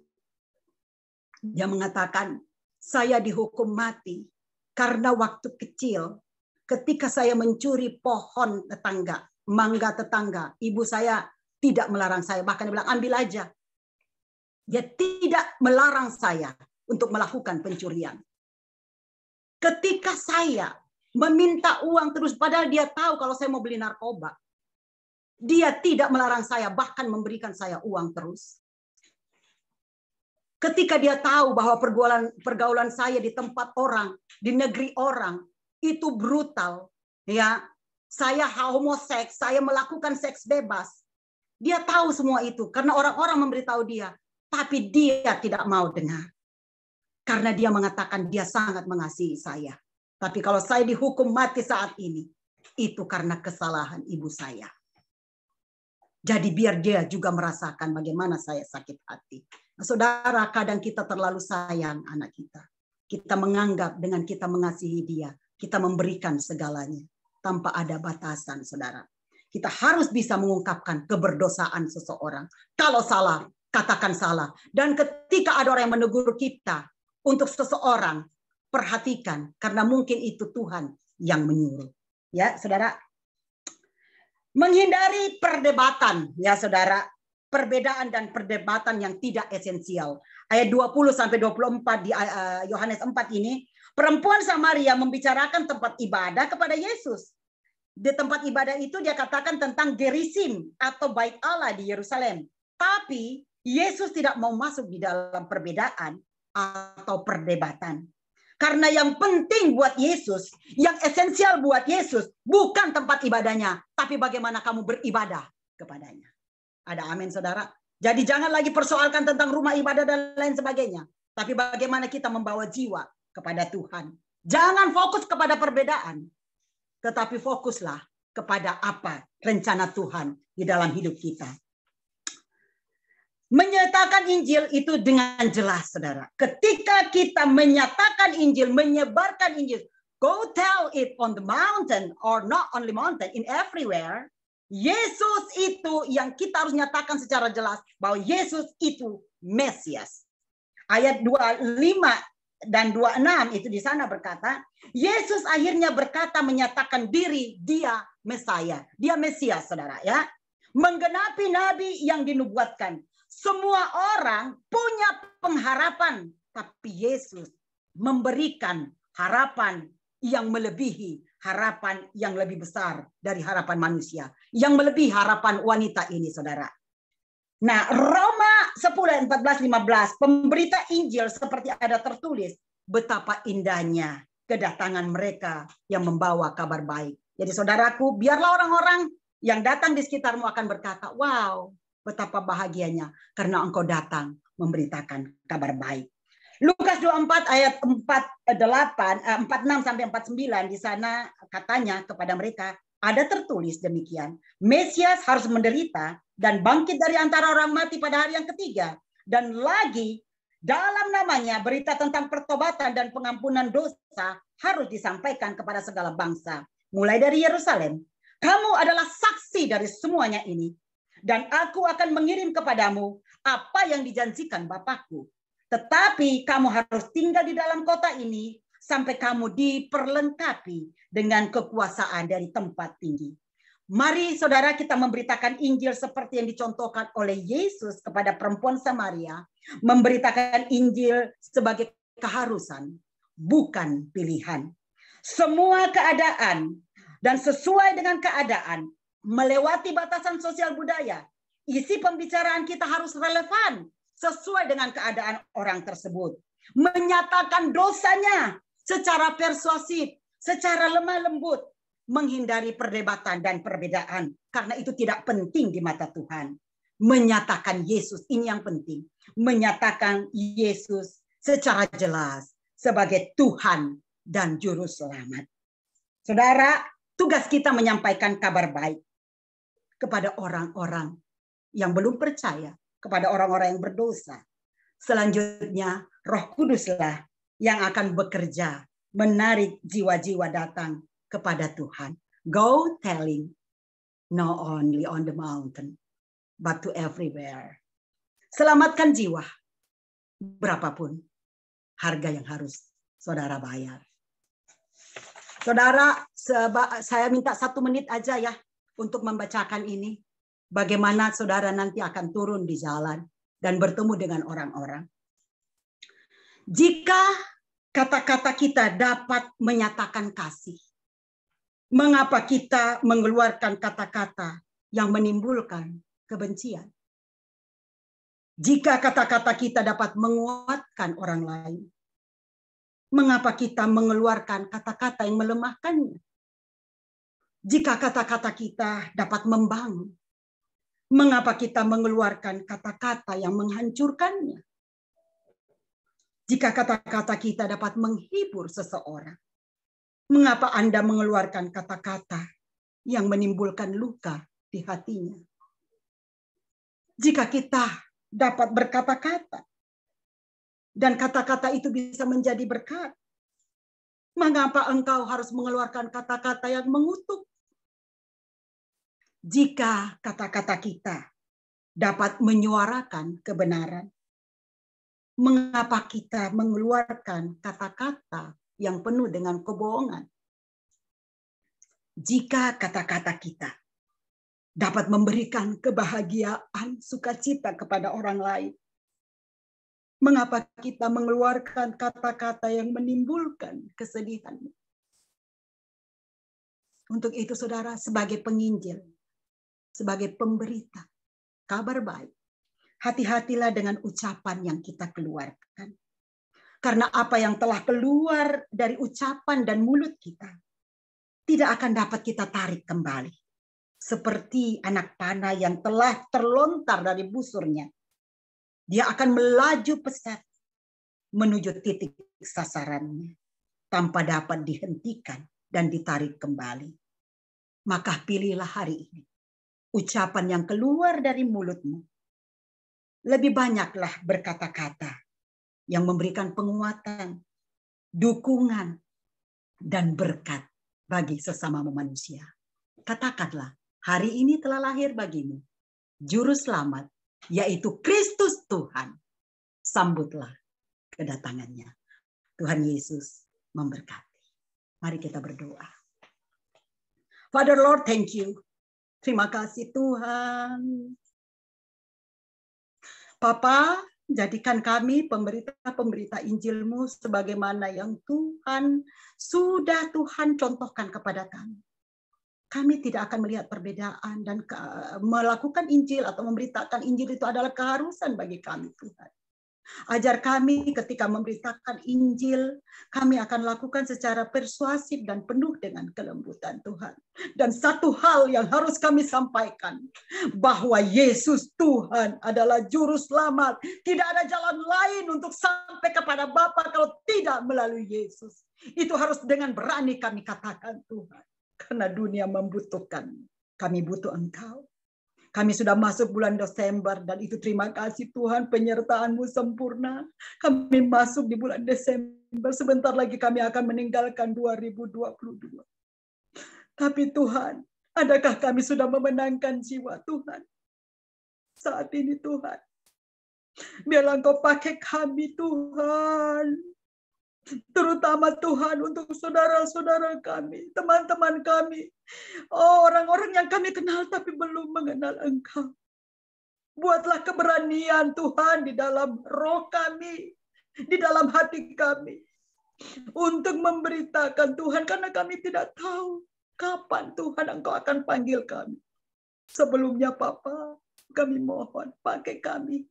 Dia mengatakan, saya dihukum mati karena waktu kecil ketika saya mencuri pohon tetangga, mangga tetangga, ibu saya tidak melarang saya, bahkan dia bilang ambil aja. Dia tidak melarang saya untuk melakukan pencurian. Ketika saya meminta uang terus, padahal dia tahu kalau saya mau beli narkoba, dia tidak melarang saya, bahkan memberikan saya uang terus. Ketika dia tahu bahwa pergaulan saya di tempat orang, di negeri orang, itu brutal, ya, saya homoseks, saya melakukan seks bebas. Dia tahu semua itu karena orang-orang memberitahu dia, tapi dia tidak mau dengar. Karena dia mengatakan dia sangat mengasihi saya. Tapi kalau saya dihukum mati saat ini, itu karena kesalahan ibu saya. Jadi biar dia juga merasakan bagaimana saya sakit hati. Nah, saudara, kadang kita terlalu sayang anak kita. Kita menganggap dengan kita mengasihi dia, kita memberikan segalanya tanpa ada batasan, saudara. Kita harus bisa mengungkapkan keberdosaan seseorang. Kalau salah, katakan salah. Dan ketika ada orang yang menegur kita untuk seseorang, perhatikan karena mungkin itu Tuhan yang menyuruh. Ya, saudara. Menghindari perdebatan, ya saudara, perbedaan dan perdebatan yang tidak esensial. Ayat 20-24 di Yohanes 4 ini, perempuan Samaria membicarakan tempat ibadah kepada Yesus. Di tempat ibadah itu dia katakan tentang Gerizim atau bait Allah di Yerusalem. Tapi Yesus tidak mau masuk di dalam perbedaan atau perdebatan. Karena yang penting buat Yesus, yang esensial buat Yesus, bukan tempat ibadahnya, tapi bagaimana kamu beribadah kepadanya. Ada amin, saudara? Jadi jangan lagi persoalkan tentang rumah ibadah dan lain sebagainya. Tapi bagaimana kita membawa jiwa kepada Tuhan. Jangan fokus kepada perbedaan. Tetapi fokuslah kepada apa rencana Tuhan di dalam hidup kita. Menyatakan Injil itu dengan jelas, saudara. Ketika kita menyatakan Injil, menyebarkan Injil, go tell it on the mountain or not only mountain, in everywhere. Yesus itu yang kita harus nyatakan secara jelas bahwa Yesus itu Mesias. Ayat 25 dan 26 itu di sana berkata, Yesus akhirnya berkata menyatakan diri dia Mesaya, dia Mesias, saudara, ya. Menggenapi nabi yang dinubuatkan. Semua orang punya pengharapan, tapi Yesus memberikan harapan yang melebihi harapan yang lebih besar dari harapan manusia, yang melebihi harapan wanita ini, saudara. Nah, Roma 10:14-15, pemberita Injil seperti ada tertulis, betapa indahnya kedatangan mereka yang membawa kabar baik. Jadi saudaraku, biarlah orang-orang yang datang di sekitarmu akan berkata, wow, betapa bahagianya karena engkau datang memberitakan kabar baik. Lukas 24 ayat 46-49 di sana katanya kepada mereka, ada tertulis demikian, Mesias harus menderita dan bangkit dari antara orang mati pada hari yang ketiga. Dan lagi dalam namanya berita tentang pertobatan dan pengampunan dosa harus disampaikan kepada segala bangsa. Mulai dari Yerusalem, kamu adalah saksi dari semuanya ini. Dan aku akan mengirim kepadamu apa yang dijanjikan Bapakku. Tetapi kamu harus tinggal di dalam kota ini sampai kamu diperlengkapi dengan kekuasaan dari tempat tinggi. Mari saudara kita memberitakan Injil seperti yang dicontohkan oleh Yesus kepada perempuan Samaria. Memberitakan Injil sebagai keharusan, bukan pilihan. Semua keadaan dan sesuai dengan keadaan, melewati batasan sosial budaya, isi pembicaraan kita harus relevan sesuai dengan keadaan orang tersebut. Menyatakan dosanya secara persuasif, secara lemah lembut, menghindari perdebatan dan perbedaan, karena itu tidak penting di mata Tuhan. Menyatakan Yesus, ini yang penting. Menyatakan Yesus secara jelas sebagai Tuhan dan Juru Selamat. Saudara, tugas kita menyampaikan kabar baik kepada orang-orang yang belum percaya, kepada orang-orang yang berdosa. Selanjutnya, Roh Kuduslah yang akan bekerja, menarik jiwa-jiwa datang kepada Tuhan. Go telling, not only on the mountain, but to everywhere. Selamatkan jiwa, berapapun harga yang harus saudara bayar. Saudara, saya minta 1 menit aja ya untuk membacakan ini. Bagaimana saudara nanti akan turun di jalan dan bertemu dengan orang-orang. Jika kata-kata kita dapat menyatakan kasih, mengapa kita mengeluarkan kata-kata yang menimbulkan kebencian? Jika kata-kata kita dapat menguatkan orang lain, mengapa kita mengeluarkan kata-kata yang melemahkannya? Jika kata-kata kita dapat membangun, mengapa kita mengeluarkan kata-kata yang menghancurkannya? Jika kata-kata kita dapat menghibur seseorang, mengapa Anda mengeluarkan kata-kata yang menimbulkan luka di hatinya? Jika kita dapat berkata-kata, dan kata-kata itu bisa menjadi berkat, mengapa engkau harus mengeluarkan kata-kata yang mengutuk? Jika kata-kata kita dapat menyuarakan kebenaran, mengapa kita mengeluarkan kata-kata yang penuh dengan kebohongan? Jika kata-kata kita dapat memberikan kebahagiaan, sukacita kepada orang lain, mengapa kita mengeluarkan kata-kata yang menimbulkan kesedihan? Untuk itu saudara, sebagai penginjil, sebagai pemberita kabar baik, hati-hatilah dengan ucapan yang kita keluarkan. Karena apa yang telah keluar dari ucapan dan mulut kita tidak akan dapat kita tarik kembali. Seperti anak panah yang telah terlontar dari busurnya. Dia akan melaju pesat menuju titik sasarannya tanpa dapat dihentikan dan ditarik kembali. Maka pilihlah hari ini ucapan yang keluar dari mulutmu. Lebih banyaklah berkata-kata yang memberikan penguatan, dukungan, dan berkat bagi sesama manusia. Katakanlah, hari ini telah lahir bagimu Juru Selamat, yaitu Kristus Tuhan. Sambutlah kedatangannya. Tuhan Yesus memberkati. Mari kita berdoa. Father Lord, thank you. Terima kasih Tuhan. Papa, jadikan kami pemberita-pemberita Injil-Mu sebagaimana yang Tuhan sudah Tuhan contohkan kepada kami. Kami tidak akan melihat perbedaan dan melakukan Injil atau memberitakan Injil itu adalah keharusan bagi kami Tuhan. Ajar kami ketika memberitakan Injil, kami akan lakukan secara persuasif dan penuh dengan kelembutan Tuhan. Dan satu hal yang harus kami sampaikan, bahwa Yesus Tuhan adalah Juru Selamat. Tidak ada jalan lain untuk sampai kepada Bapa kalau tidak melalui Yesus. Itu harus dengan berani kami katakan Tuhan. Karena dunia membutuhkan, kami butuh Engkau. Kami sudah masuk bulan Desember dan itu terima kasih Tuhan penyertaan-Mu sempurna. Kami masuk di bulan Desember, sebentar lagi kami akan meninggalkan 2022. Tapi Tuhan, adakah kami sudah memenangkan jiwa Tuhan? Saat ini Tuhan, biarlah Engkau pakai kami Tuhan. Terutama Tuhan untuk saudara-saudara kami, teman-teman kami. Oh, orang-orang yang kami kenal tapi belum mengenal Engkau. Buatlah keberanian Tuhan di dalam roh kami, di dalam hati kami. Untuk memberitakan Tuhan, karena kami tidak tahu kapan Tuhan Engkau akan panggil kami. Sebelumnya Papa, kami mohon pakai kami.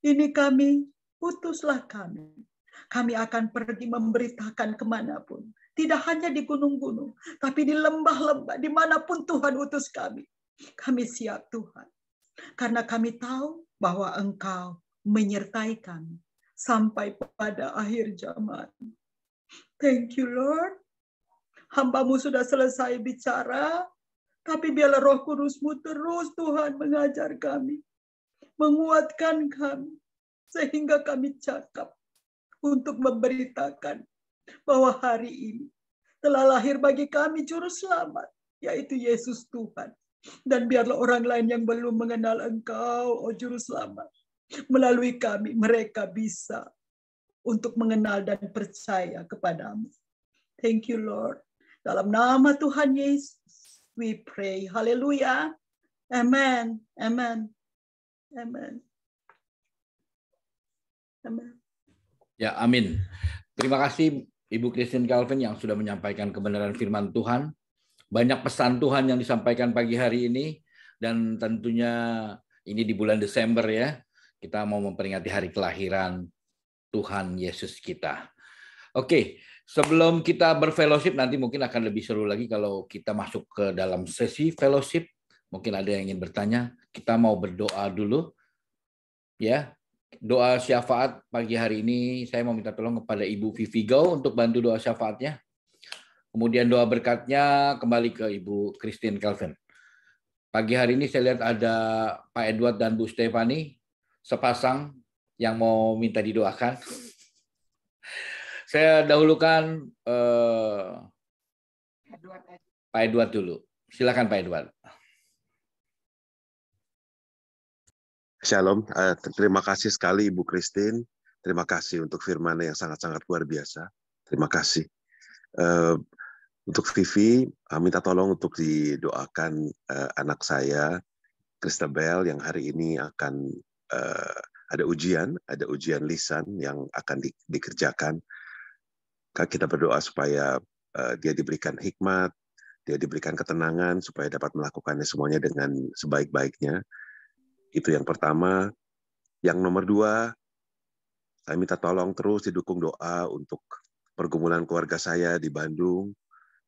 Ini kami, utuslah kami. Kami akan pergi memberitakan kemanapun. Tidak hanya di gunung-gunung, tapi di lembah-lembah, dimanapun Tuhan utus kami. Kami siap Tuhan. Karena kami tahu bahwa Engkau menyertai kami sampai pada akhir zaman. Thank you, Lord. Hamba-Mu sudah selesai bicara, tapi biarlah Roh Kudus-Mu terus Tuhan mengajar kami, menguatkan kami, sehingga kami cakap untuk memberitakan bahwa hari ini telah lahir bagi kami Juru Selamat, yaitu Yesus Tuhan. Dan biarlah orang lain yang belum mengenal Engkau, oh Juru Selamat, melalui kami, mereka bisa untuk mengenal dan percaya kepadamu. Thank you, Lord. Dalam nama Tuhan Yesus, we pray. Haleluya. Amen. Amen. Amen. Amen. Ya, amin. Terima kasih Ibu Christine Calvin yang sudah menyampaikan kebenaran firman Tuhan. Banyak pesan Tuhan yang disampaikan pagi hari ini, dan tentunya ini di bulan Desember ya, kita mau memperingati hari kelahiran Tuhan Yesus kita. Oke, sebelum kita berfellowship, nanti mungkin akan lebih seru lagi kalau kita masuk ke dalam sesi fellowship. Mungkin ada yang ingin bertanya, kita mau berdoa dulu. Ya, doa syafaat pagi hari ini saya mau minta tolong kepada Ibu Vivi Go untuk bantu doa syafaatnya. Kemudian doa berkatnya kembali ke Ibu Christine Calvin. Pagi hari ini saya lihat ada Pak Edward dan Bu Stefani, sepasang yang mau minta didoakan. Saya dahulukan Pak Edward dulu. Silakan Pak Edward. Shalom, terima kasih sekali Ibu Christine. Terima kasih untuk firman yang sangat-sangat luar biasa. Terima kasih. Untuk Vivi, minta tolong untuk didoakan anak saya, Christabel, yang hari ini akan ada ujian lisan yang akan dikerjakan. Kita berdoa supaya dia diberikan hikmat, dia diberikan ketenangan, supaya dapat melakukannya semuanya dengan sebaik-baiknya. Itu yang pertama. Yang nomor 2, saya minta tolong terus didukung doa untuk pergumulan keluarga saya di Bandung,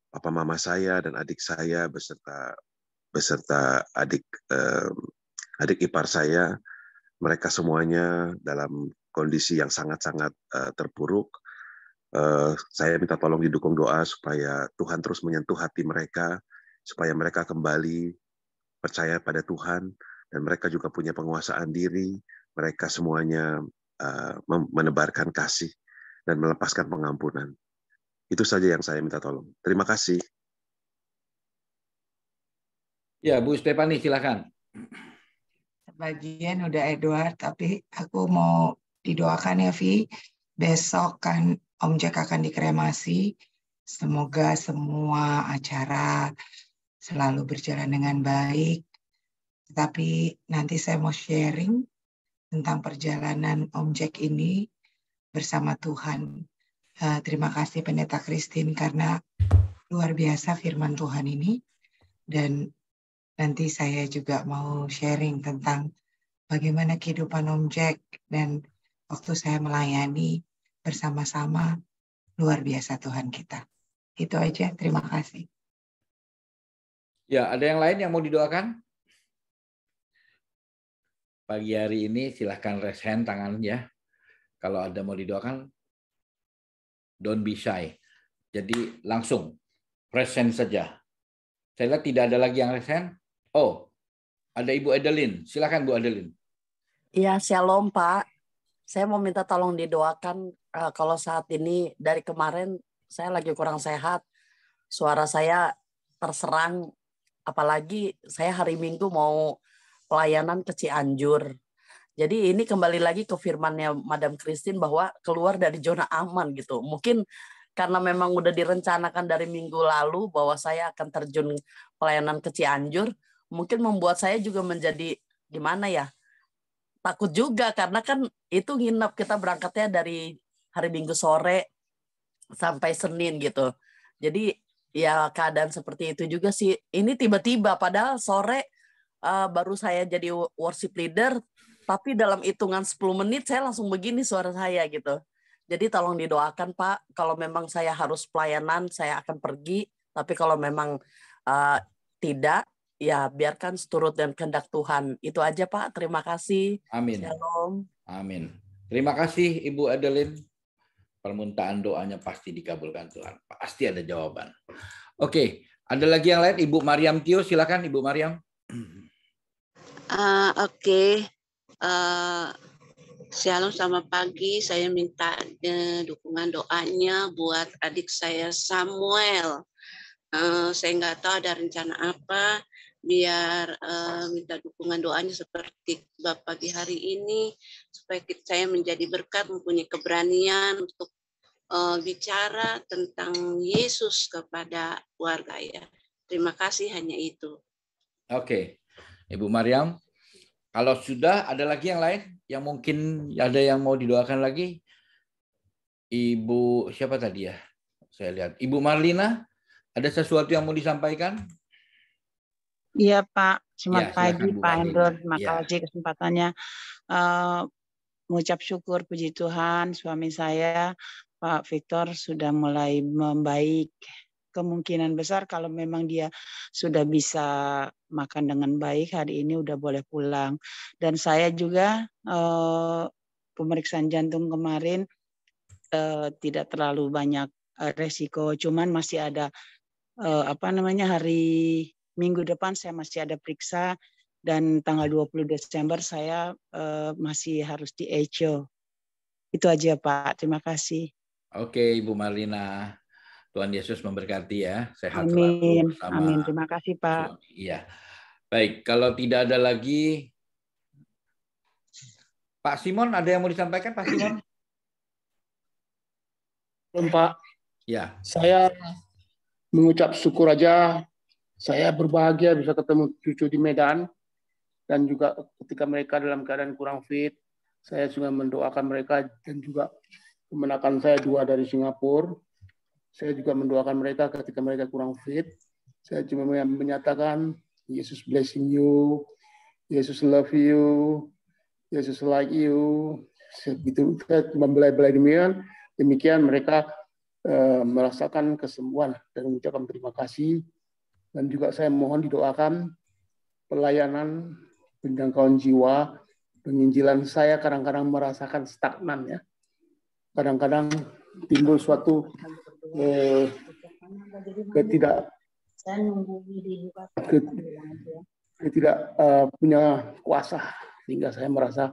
papa mama saya dan adik saya beserta adik ipar saya. Mereka semuanya dalam kondisi yang sangat-sangat terpuruk. Saya minta tolong didukung doa supaya Tuhan terus menyentuh hati mereka, supaya mereka kembali percaya pada Tuhan, dan mereka juga punya penguasaan diri. Mereka semuanya menebarkan kasih dan melepaskan pengampunan. Itu saja yang saya minta tolong. Terima kasih. Ya, Bu Stefani, silakan. Sebagian udah Edward, tapi aku mau didoakan ya, Vi. Besok kan Om Jack akan dikremasi. Semoga semua acara selalu berjalan dengan baik. Tetapi nanti saya mau sharing tentang perjalanan Om Jack ini bersama Tuhan. Terima kasih Pendeta Christine karena luar biasa firman Tuhan ini. Dan nanti saya juga mau sharing tentang bagaimana kehidupan Om Jack dan waktu saya melayani bersama-sama. Luar biasa Tuhan kita. Itu aja, terima kasih. Ya, ada yang lain yang mau didoakan? Pagi hari ini silahkan raise hand tangannya. Kalau ada mau didoakan, don't be shy. Jadi langsung raise hand saja. Saya lihat tidak ada lagi yang raise hand. Oh, ada Ibu Adeline. Silakan Bu Adeline. Iya, shalom Pak. Saya mau minta tolong didoakan kalau saat ini dari kemarin saya lagi kurang sehat. Suara saya terserang, apalagi saya hari Minggu mau pelayanan ke Cianjur. Jadi ini kembali lagi ke firmannya Madam Christine bahwa keluar dari zona aman gitu. Mungkin karena memang udah direncanakan dari minggu lalu bahwa saya akan terjun pelayanan ke Cianjur, mungkin membuat saya juga menjadi gimana ya, takut juga karena kan itu nginep, kita berangkatnya dari hari Minggu sore sampai Senin gitu. Jadi ya keadaan seperti itu juga sih. Ini tiba-tiba padahal sore baru saya jadi worship leader, tapi dalam hitungan 10 menit saya langsung begini suara saya gitu. Jadi tolong didoakan Pak, kalau memang saya harus pelayanan saya akan pergi, tapi kalau memang tidak, ya biarkan seturut dan kehendak Tuhan. Itu aja Pak, terima kasih. Amin. Shalom. Amin. Terima kasih Ibu Adeline. Permintaan doanya pasti dikabulkan Tuhan. Pasti ada jawaban. Oke, ada lagi yang lain? Ibu Mariam Tio, silakan Ibu Mariam. Oke. Shalom, selamat pagi. Saya minta dukungan doanya buat adik saya Samuel. Saya nggak tahu ada rencana apa, biar minta dukungan doanya seperti Bapak di hari ini, supaya saya menjadi berkat, mempunyai keberanian untuk bicara tentang Yesus kepada keluarga ya. Terima kasih, hanya itu. Oke, Ibu Mariam. Kalau sudah, ada lagi yang lain yang mungkin ada yang mau didoakan lagi? Ibu siapa tadi ya? Saya lihat Ibu Marlina, ada sesuatu yang mau disampaikan? Iya Pak, selamat Ya, pagi silakan, Bu Pak Marlina. Hendro, terima Ya. kasih kesempatannya. Mengucap syukur, puji Tuhan, suami saya Pak Victor sudah mulai membaik. Kemungkinan besar kalau memang dia sudah bisa makan dengan baik, hari ini udah boleh pulang. Dan saya juga pemeriksaan jantung kemarin tidak terlalu banyak resiko, cuman masih ada hari Minggu depan saya masih ada periksa, dan tanggal 20 Desember saya masih harus di echo. Itu aja Pak, terima kasih. Oke, Ibu Marlina. Tuhan Yesus memberkati ya. Sehat Amin. selalu bersama. Amin. Terima kasih Pak. Iya. Baik, kalau tidak ada lagi, Pak Simon ada yang mau disampaikan, Pak Simon? Pak. Ya. Saya mengucap syukur aja. Saya berbahagia bisa ketemu cucu di Medan, dan juga ketika mereka dalam keadaan kurang fit, saya juga mendoakan mereka, dan juga kemenakan saya 2 dari Singapura. Saya juga mendoakan mereka ketika mereka kurang fit. Saya cuma menyatakan, Yesus blessing you, Yesus love you, Yesus like you. Begitu saya cuma belai-belai demikian mereka merasakan kesembuhan dan mengucapkan terima kasih. Dan juga saya mohon didoakan pelayanan penjangkauan jiwa, penginjilan saya kadang-kadang merasakan stagnan ya. Kadang-kadang timbul suatu tidak punya kuasa, sehingga saya merasa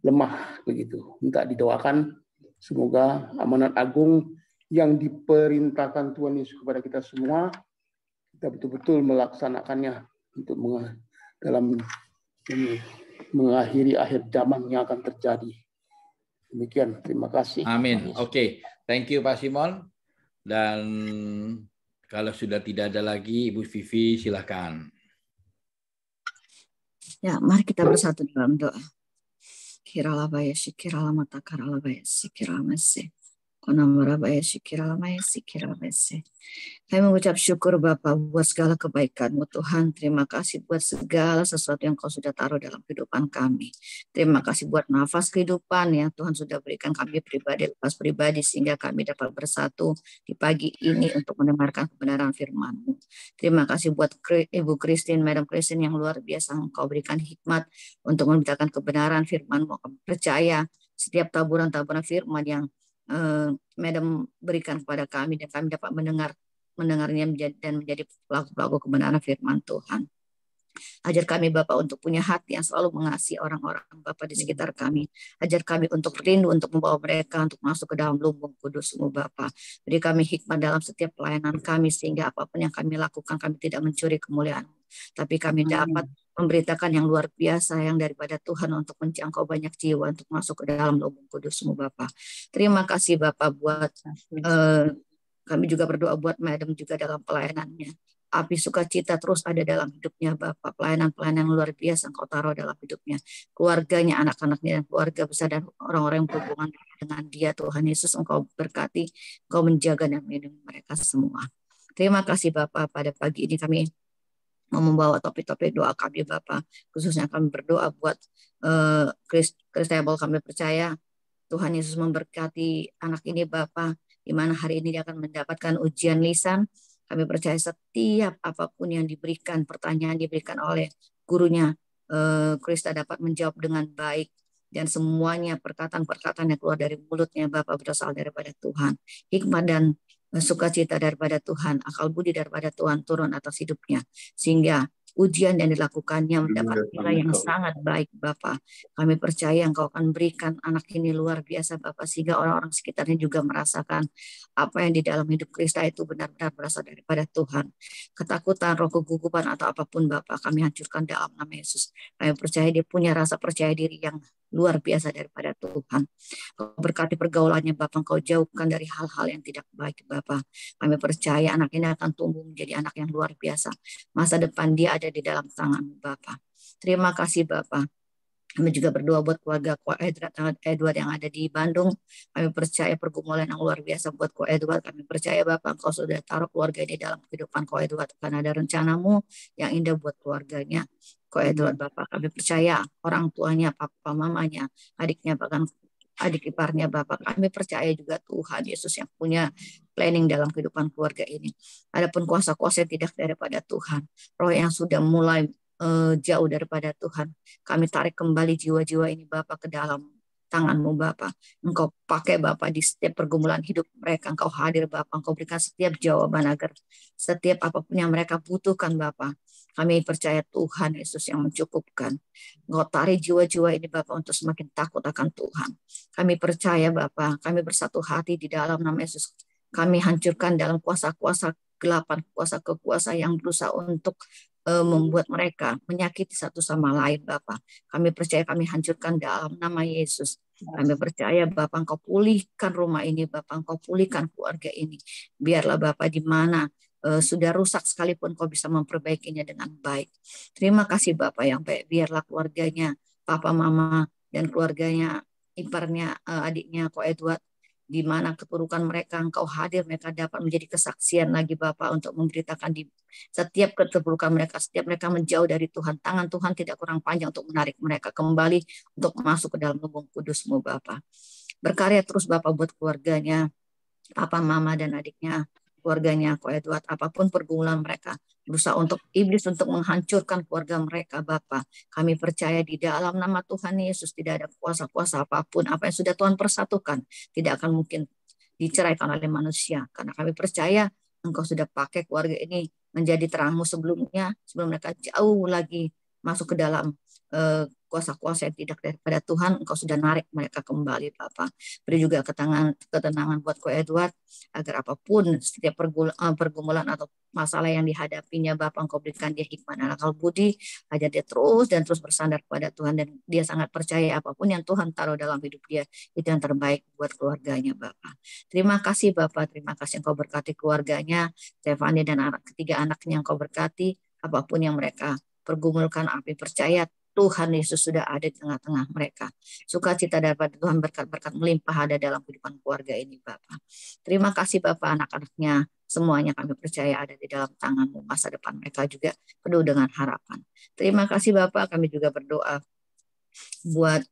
lemah begitu. Minta didoakan semoga amanat agung yang diperintahkan Tuhan Yesus kepada kita semua, kita betul-betul melaksanakannya untuk dalam mengakhiri akhir zaman yang akan terjadi. Demikian, terima kasih. Amin. Oke, thank you Pak Simon. Dan kalau sudah tidak ada lagi, Ibu Vivi silakan. Ya, mari kita bersatu dalam doa. Kirala bayasi, kirala mata karala bayasi, kirala mesi. Konamara bayasi, kirala bayasi, kirala mesi. Kami mengucap syukur Bapa buat segala kebaikan-Mu Tuhan. Terima kasih buat segala sesuatu yang Kau sudah taruh dalam kehidupan kami. Terima kasih buat nafas kehidupan yang Tuhan sudah berikan kami pribadi lepas pribadi, sehingga kami dapat bersatu di pagi ini untuk mendengarkan kebenaran firman-Mu. Terima kasih buat Ibu Christine, Madam Christine yang luar biasa Engkau berikan hikmat untuk memberitakan kebenaran firman-Mu. Kami percaya setiap taburan-taburan firman yang Madam berikan kepada kami, dan kami dapat mendengarnya dan menjadi pelaku-pelaku kebenaran firman Tuhan. Ajar kami Bapak untuk punya hati yang selalu mengasihi orang-orang Bapak di sekitar kami. Ajar kami untuk rindu untuk membawa mereka untuk masuk ke dalam lumbung kudus-Mu Bapak. Beri kami hikmat dalam setiap pelayanan kami, sehingga apapun yang kami lakukan kami tidak mencuri kemuliaan-Mu, tapi kami dapat memberitakan yang luar biasa yang daripada Tuhan untuk menjangkau banyak jiwa untuk masuk ke dalam lubung kudus-Mu Bapa. Terima kasih Bapa buat kami juga berdoa buat Madam juga dalam pelayanannya. Api sukacita terus ada dalam hidupnya Bapak. Pelayanan-pelayanan yang luar biasa Engkau taruh dalam hidupnya. Keluarganya, anak-anaknya, dan keluarga besar dan orang-orang yang berhubungan dengan dia. Tuhan Yesus Engkau berkati, Engkau menjaga dan melindungi mereka semua. Terima kasih Bapak, pada pagi ini kami mau membawa topik-topik doa kami Bapak. Khususnya kami berdoa buat Christabel. Kami percaya Tuhan Yesus memberkati anak ini Bapak, di mana hari ini dia akan mendapatkan ujian lisan. Kami percaya setiap apapun yang diberikan, pertanyaan diberikan oleh gurunya, Krista dapat menjawab dengan baik. Dan semuanya perkataan-perkataan yang keluar dari mulutnya Bapak berasal daripada Tuhan. Hikmat dan sukacita daripada Tuhan, akal budi daripada Tuhan turun atas hidupnya. Sehingga ujian yang dilakukannya mendapat nilai yang sangat baik Bapak. Kami percaya Engkau akan berikan anak ini luar biasa Bapak, sehingga orang-orang sekitarnya juga merasakan apa yang di dalam hidup Krista itu benar-benar berasal daripada Tuhan. Ketakutan, roh kegugupan atau apapun Bapak, kami hancurkan dalam nama Yesus. Kami percaya dia punya rasa percaya diri yang luar biasa daripada Tuhan. Kau berkati pergaulannya Bapak, Kau jauhkan dari hal-hal yang tidak baik Bapak. Kami percaya anak ini akan tumbuh menjadi anak yang luar biasa. Masa depan dia ada di dalam tangan Bapak. Terima kasih Bapak. Kami juga berdoa buat keluarga Ko Edward yang ada di Bandung. Kami percaya pergumulan yang luar biasa buat Ko Edward. Kami percaya Bapak, Engkau sudah taruh keluarga ini dalam kehidupan Ko Edward. Karena ada rencanamu yang indah buat keluarganya Ko Edward Bapak. Kami percaya orang tuanya, papa, mamanya, adiknya, bahkan adik iparnya Bapak. Kami percaya juga Tuhan Yesus yang punya planning dalam kehidupan keluarga ini. Adapun kuasa-kuasa yang tidak daripada Tuhan, roh yang sudah mulai jauh daripada Tuhan, kami tarik kembali jiwa-jiwa ini Bapak ke dalam tangan-Mu Bapak. Engkau pakai Bapak di setiap pergumulan hidup mereka. Engkau hadir Bapak. Engkau berikan setiap jawaban agar setiap apapun yang mereka butuhkan Bapak. Kami percaya Tuhan Yesus yang mencukupkan. Engkau tarik jiwa-jiwa ini Bapak untuk semakin takut akan Tuhan. Kami percaya Bapak. Kami bersatu hati di dalam nama Yesus. Kami hancurkan dalam kuasa-kuasa kegelapan, kuasa-kuasa yang berusaha untuk membuat mereka menyakiti satu sama lain Bapak. Kami percaya kami hancurkan dalam nama Yesus. Kami percaya Bapak Engkau pulihkan rumah ini Bapak, Engkau pulihkan keluarga ini. Biarlah Bapak di mana sudah rusak sekalipun Kau bisa memperbaikinya dengan baik. Terima kasih Bapak yang baik. Biarlah keluarganya, Papa, Mama, dan keluarganya, iparnya, adiknya Ko Edward, di mana keturukan mereka Engkau hadir, mereka dapat menjadi kesaksian lagi Bapak untuk memberitakan di setiap keterpurukan mereka, setiap mereka menjauh dari Tuhan, tangan Tuhan tidak kurang panjang untuk menarik mereka kembali untuk masuk ke dalam lubung kudus-Mu Bapak. Berkarya terus Bapak buat keluarganya, Papa, Mama, dan adiknya, keluarganya Ko Edward, apapun pergumulan mereka, berusaha untuk iblis untuk menghancurkan keluarga mereka Bapak. Kami percaya di dalam nama Tuhan Yesus tidak ada kuasa-kuasa apapun, apa yang sudah Tuhan persatukan tidak akan mungkin diceraikan oleh manusia, karena kami percaya Engkau sudah pakai keluarga ini menjadi terang-Mu sebelumnya, sebelum mereka jauh lagi masuk ke dalam kuasa-kuasa yang tidak daripada Tuhan. Engkau sudah narik mereka kembali Bapak. Beri juga ketenangan buat Ko Edward, agar apapun setiap pergumulan atau masalah yang dihadapinya Bapak, Engkau berikan dia hikmat dan akal budi, agar dia terus dan terus bersandar kepada Tuhan, dan dia sangat percaya apapun yang Tuhan taruh dalam hidup dia itu yang terbaik buat keluarganya Bapak. Terima kasih Bapak, terima kasih Engkau berkati keluarganya, Stefani dan ketiga anaknya Engkau berkati, apapun yang mereka pergumulkan, api percaya Tuhan Yesus sudah ada di tengah-tengah mereka. Sukacita daripada Tuhan, berkat-berkat melimpah ada dalam kehidupan keluarga ini Bapak. Terima kasih Bapak, anak-anaknya semuanya kami percaya ada di dalam tangan-Mu. Masa depan mereka juga penuh dengan harapan. Terima kasih Bapak, kami juga berdoa buat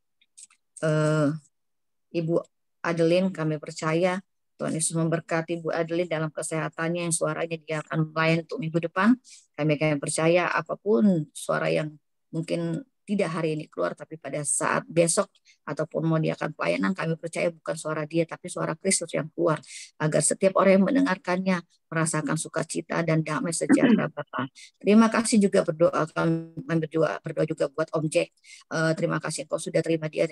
Ibu Adeline. Kami percaya Tuhan Yesus memberkati Bu Adeline dalam kesehatannya, yang suaranya dia akan melayani untuk minggu depan. Kami percaya apapun suara yang mungkin tidak hari ini keluar, tapi pada saat besok ataupun mau diadakan pelayanan, kami percaya bukan suara dia, tapi suara Kristus yang keluar, agar setiap orang yang mendengarkannya merasakan sukacita dan damai sejahtera Bapak. Terima kasih juga berdoa, kami berdoa juga buat Om Jack. Terima kasih Engkau sudah terima dia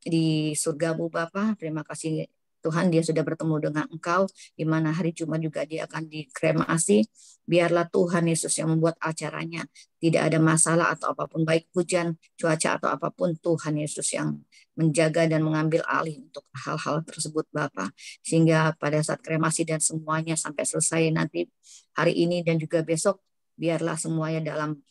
di surga-Mu Bapak. Terima kasih Tuhan, dia sudah bertemu dengan Engkau, di mana hari Jumat juga dia akan dikremasi. Biarlah Tuhan Yesus yang membuat acaranya. Tidak ada masalah atau apapun, baik hujan, cuaca atau apapun, Tuhan Yesus yang menjaga dan mengambil alih untuk hal-hal tersebut Bapa. Sehingga pada saat kremasi dan semuanya sampai selesai nanti hari ini dan juga besok, biarlah semuanya dalam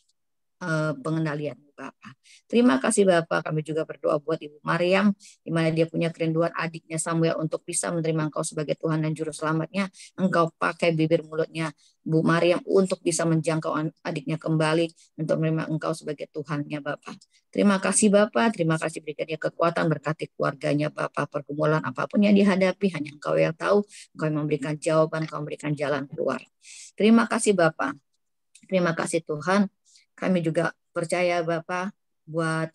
pengendalian Bapak. Terima kasih Bapak. Kami juga berdoa buat Ibu Maryam, di mana dia punya kerinduan adiknya Samuel untuk bisa menerima Engkau sebagai Tuhan dan Juru Selamatnya. Engkau pakai bibir mulutnya Bu Maryam untuk bisa menjangkau adiknya kembali untuk menerima Engkau sebagai Tuhannya Bapak. Terima kasih Bapak. Terima kasih berikan dia kekuatan, berkati keluarganya Bapak. Pergumulan apapun yang dihadapi, hanya Engkau yang tahu. Engkau yang memberikan jawaban, Engkau memberikan jalan keluar. Terima kasih Bapak. Terima kasih Tuhan. Kami juga percaya Bapak buat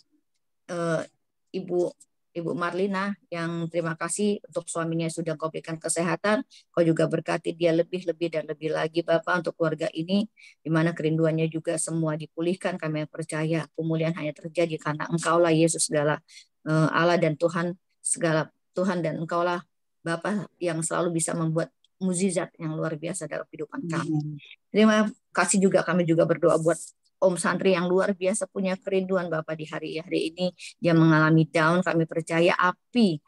Ibu Marlina yang terima kasih untuk suaminya yang sudah Kau berikan kesehatan. Kau juga berkati dia lebih-lebih dan lebih lagi Bapak untuk keluarga ini, di mana kerinduannya juga semua dipulihkan. Kami percaya pemulihan hanya terjadi karena Engkaulah Yesus segala Allah dan Tuhan segala Tuhan, dan Engkaulah Bapa yang selalu bisa membuat mukjizat yang luar biasa dalam kehidupan kami. Terima kasih juga, kami juga berdoa buat Om Santri yang luar biasa punya kerinduan Bapak di hari-hari ini. Dia mengalami down. Kami percaya api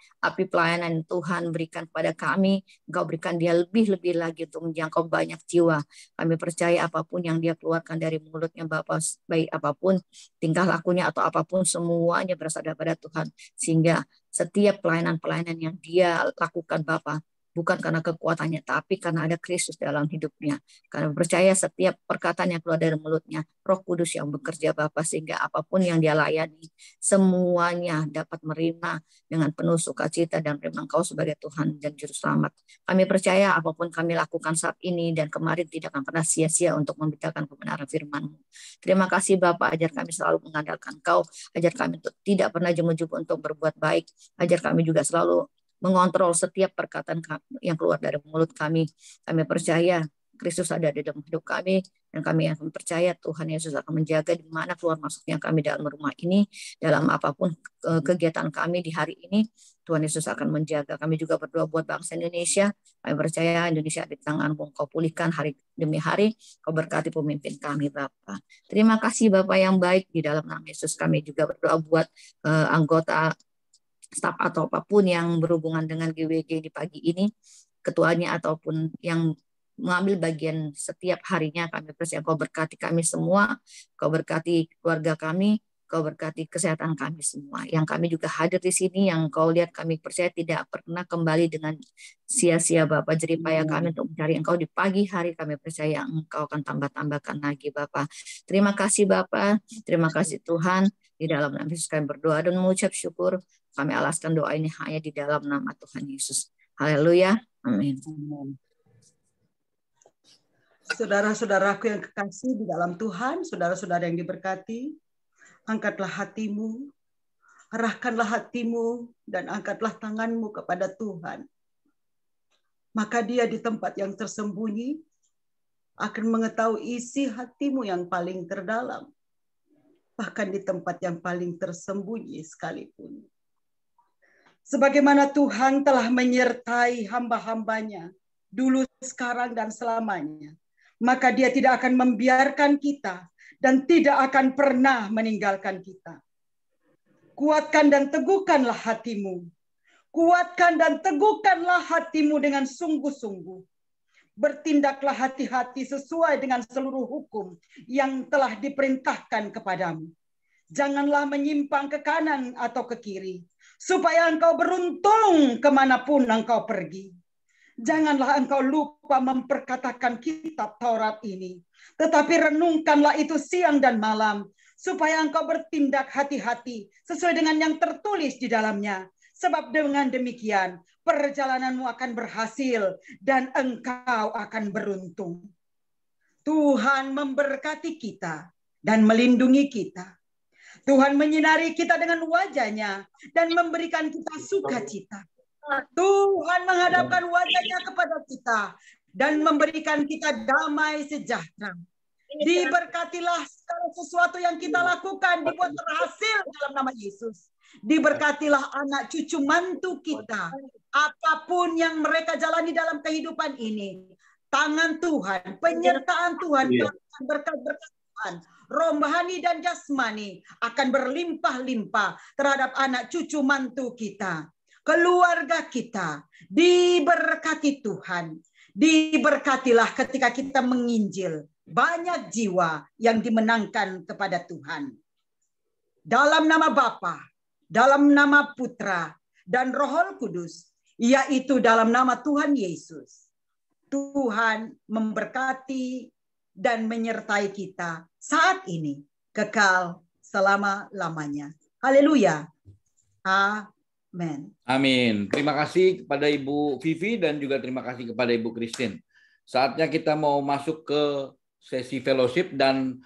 pelayanan Tuhan berikan kepada kami. Engkau berikan dia lebih-lebih lagi untuk menjangkau banyak jiwa. Kami percaya apapun yang dia keluarkan dari mulutnya Bapak, baik apapun tingkah lakunya atau apapun, semuanya berasal daripada Tuhan. Sehingga setiap pelayanan-pelayanan yang dia lakukan Bapak, bukan karena kekuatannya, tapi karena ada Kristus dalam hidupnya. Karena percaya setiap perkataan yang keluar dari mulutnya, Roh Kudus yang bekerja Bapa, sehingga apapun yang dia layani, semuanya dapat menerima dengan penuh sukacita dan menerima Engkau sebagai Tuhan dan Juru Selamat. Kami percaya apapun kami lakukan saat ini dan kemarin tidak akan pernah sia-sia untuk memberitakan kebenaran firman-Mu. Terima kasih Bapak, ajar kami selalu mengandalkan Engkau, ajar kami untuk tidak pernah jemu-jemu untuk berbuat baik, ajar kami juga selalu mengontrol setiap perkataan yang keluar dari mulut kami. Kami percaya Kristus ada di dalam hidup kami, dan kami akan percaya Tuhan Yesus akan menjaga di mana keluar masuknya kami dalam rumah ini, dalam apapun kegiatan kami di hari ini, Tuhan Yesus akan menjaga. Kami juga berdoa buat bangsa Indonesia. Kami percaya Indonesia di tangan-Mu, Kau pulihkan hari demi hari, Kau berkati pemimpin kami Bapak. Terima kasih Bapak yang baik, di dalam nama Yesus kami juga berdoa buat anggota staf atau apapun yang berhubungan dengan GWG di pagi ini, ketuanya ataupun yang mengambil bagian setiap harinya. Kami percaya Kau berkati kami semua, Kau berkati keluarga kami, Kau berkati kesehatan kami semua. Yang kami juga hadir di sini, yang Kau lihat kami percaya tidak pernah kembali dengan sia-sia Bapak. Jeripaya kami untuk mencari Engkau di pagi hari, kami percaya Engkau akan tambah-tambahkan lagi Bapak. Terima kasih Bapak, terima kasih Tuhan. Di dalam nama Yesus kami berdoa dan mengucap syukur. Kami alaskan doa ini hanya di dalam nama Tuhan Yesus. Haleluya. Amin. Saudara-saudaraku yang kekasih di dalam Tuhan, saudara-saudara yang diberkati, angkatlah hatimu, arahkanlah hatimu, dan angkatlah tanganmu kepada Tuhan. Maka Dia di tempat yang tersembunyi akan mengetahui isi hatimu yang paling terdalam, bahkan di tempat yang paling tersembunyi sekalipun. Sebagaimana Tuhan telah menyertai hamba-hambanya dulu, sekarang, dan selamanya, maka Dia tidak akan membiarkan kita dan tidak akan pernah meninggalkan kita. Kuatkan dan teguhkanlah hatimu. Kuatkan dan teguhkanlah hatimu dengan sungguh-sungguh. Bertindaklah hati-hati sesuai dengan seluruh hukum yang telah diperintahkan kepadamu. Janganlah menyimpang ke kanan atau ke kiri, supaya engkau beruntung kemanapun engkau pergi. Janganlah engkau lupa memperkatakan kitab Taurat ini, tetapi renungkanlah itu siang dan malam, supaya engkau bertindak hati-hati sesuai dengan yang tertulis di dalamnya. Sebab dengan demikian perjalananmu akan berhasil dan engkau akan beruntung. Tuhan memberkati kita dan melindungi kita. Tuhan menyinari kita dengan wajah-Nya dan memberikan kita sukacita. Tuhan menghadapkan wajah-Nya kepada kita dan memberikan kita damai sejahtera. Diberkatilah segala sesuatu yang kita lakukan dibuat berhasil dalam nama Yesus. Diberkatilah anak cucu mantu kita Apapun yang mereka jalani dalam kehidupan ini, tangan Tuhan, penyertaan Tuhan, berkat-berkat Tuhan, rohani dan jasmani akan berlimpah-limpah terhadap anak cucu mantu kita. Keluarga kita diberkati Tuhan. Diberkatilah ketika kita menginjil. Banyak jiwa yang dimenangkan kepada Tuhan. Dalam nama Bapa, dalam nama Putra, dan Roh Kudus, yaitu dalam nama Tuhan Yesus. Tuhan memberkati dan menyertai kita saat ini, kekal selama-lamanya. Haleluya. Amin. Amin. Terima kasih kepada Ibu Vivi dan juga terima kasih kepada Ibu Christine. Saatnya kita mau masuk ke sesi fellowship dan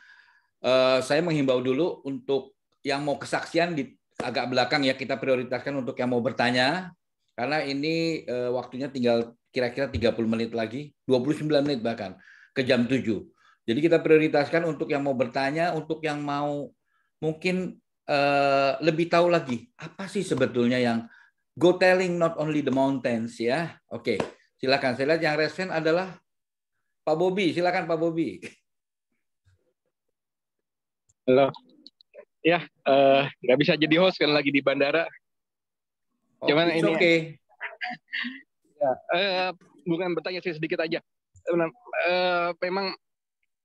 saya menghimbau dulu untuk yang mau kesaksian di agak belakang ya, kita prioritaskan untuk yang mau bertanya karena ini waktunya tinggal kira-kira 30 menit lagi, 29 menit bahkan ke jam 7. Jadi kita prioritaskan untuk yang mau bertanya, untuk yang mau mungkin lebih tahu lagi apa sih sebetulnya yang go telling not only the mountains ya. Oke, silakan. Saya lihat yang raise hand adalah Pak Bobi. Silakan Pak Bobi. Halo. Ya, nggak bisa jadi host kan lagi di bandara. Cuman ini ya, bukan bertanya sih, sedikit aja. Memang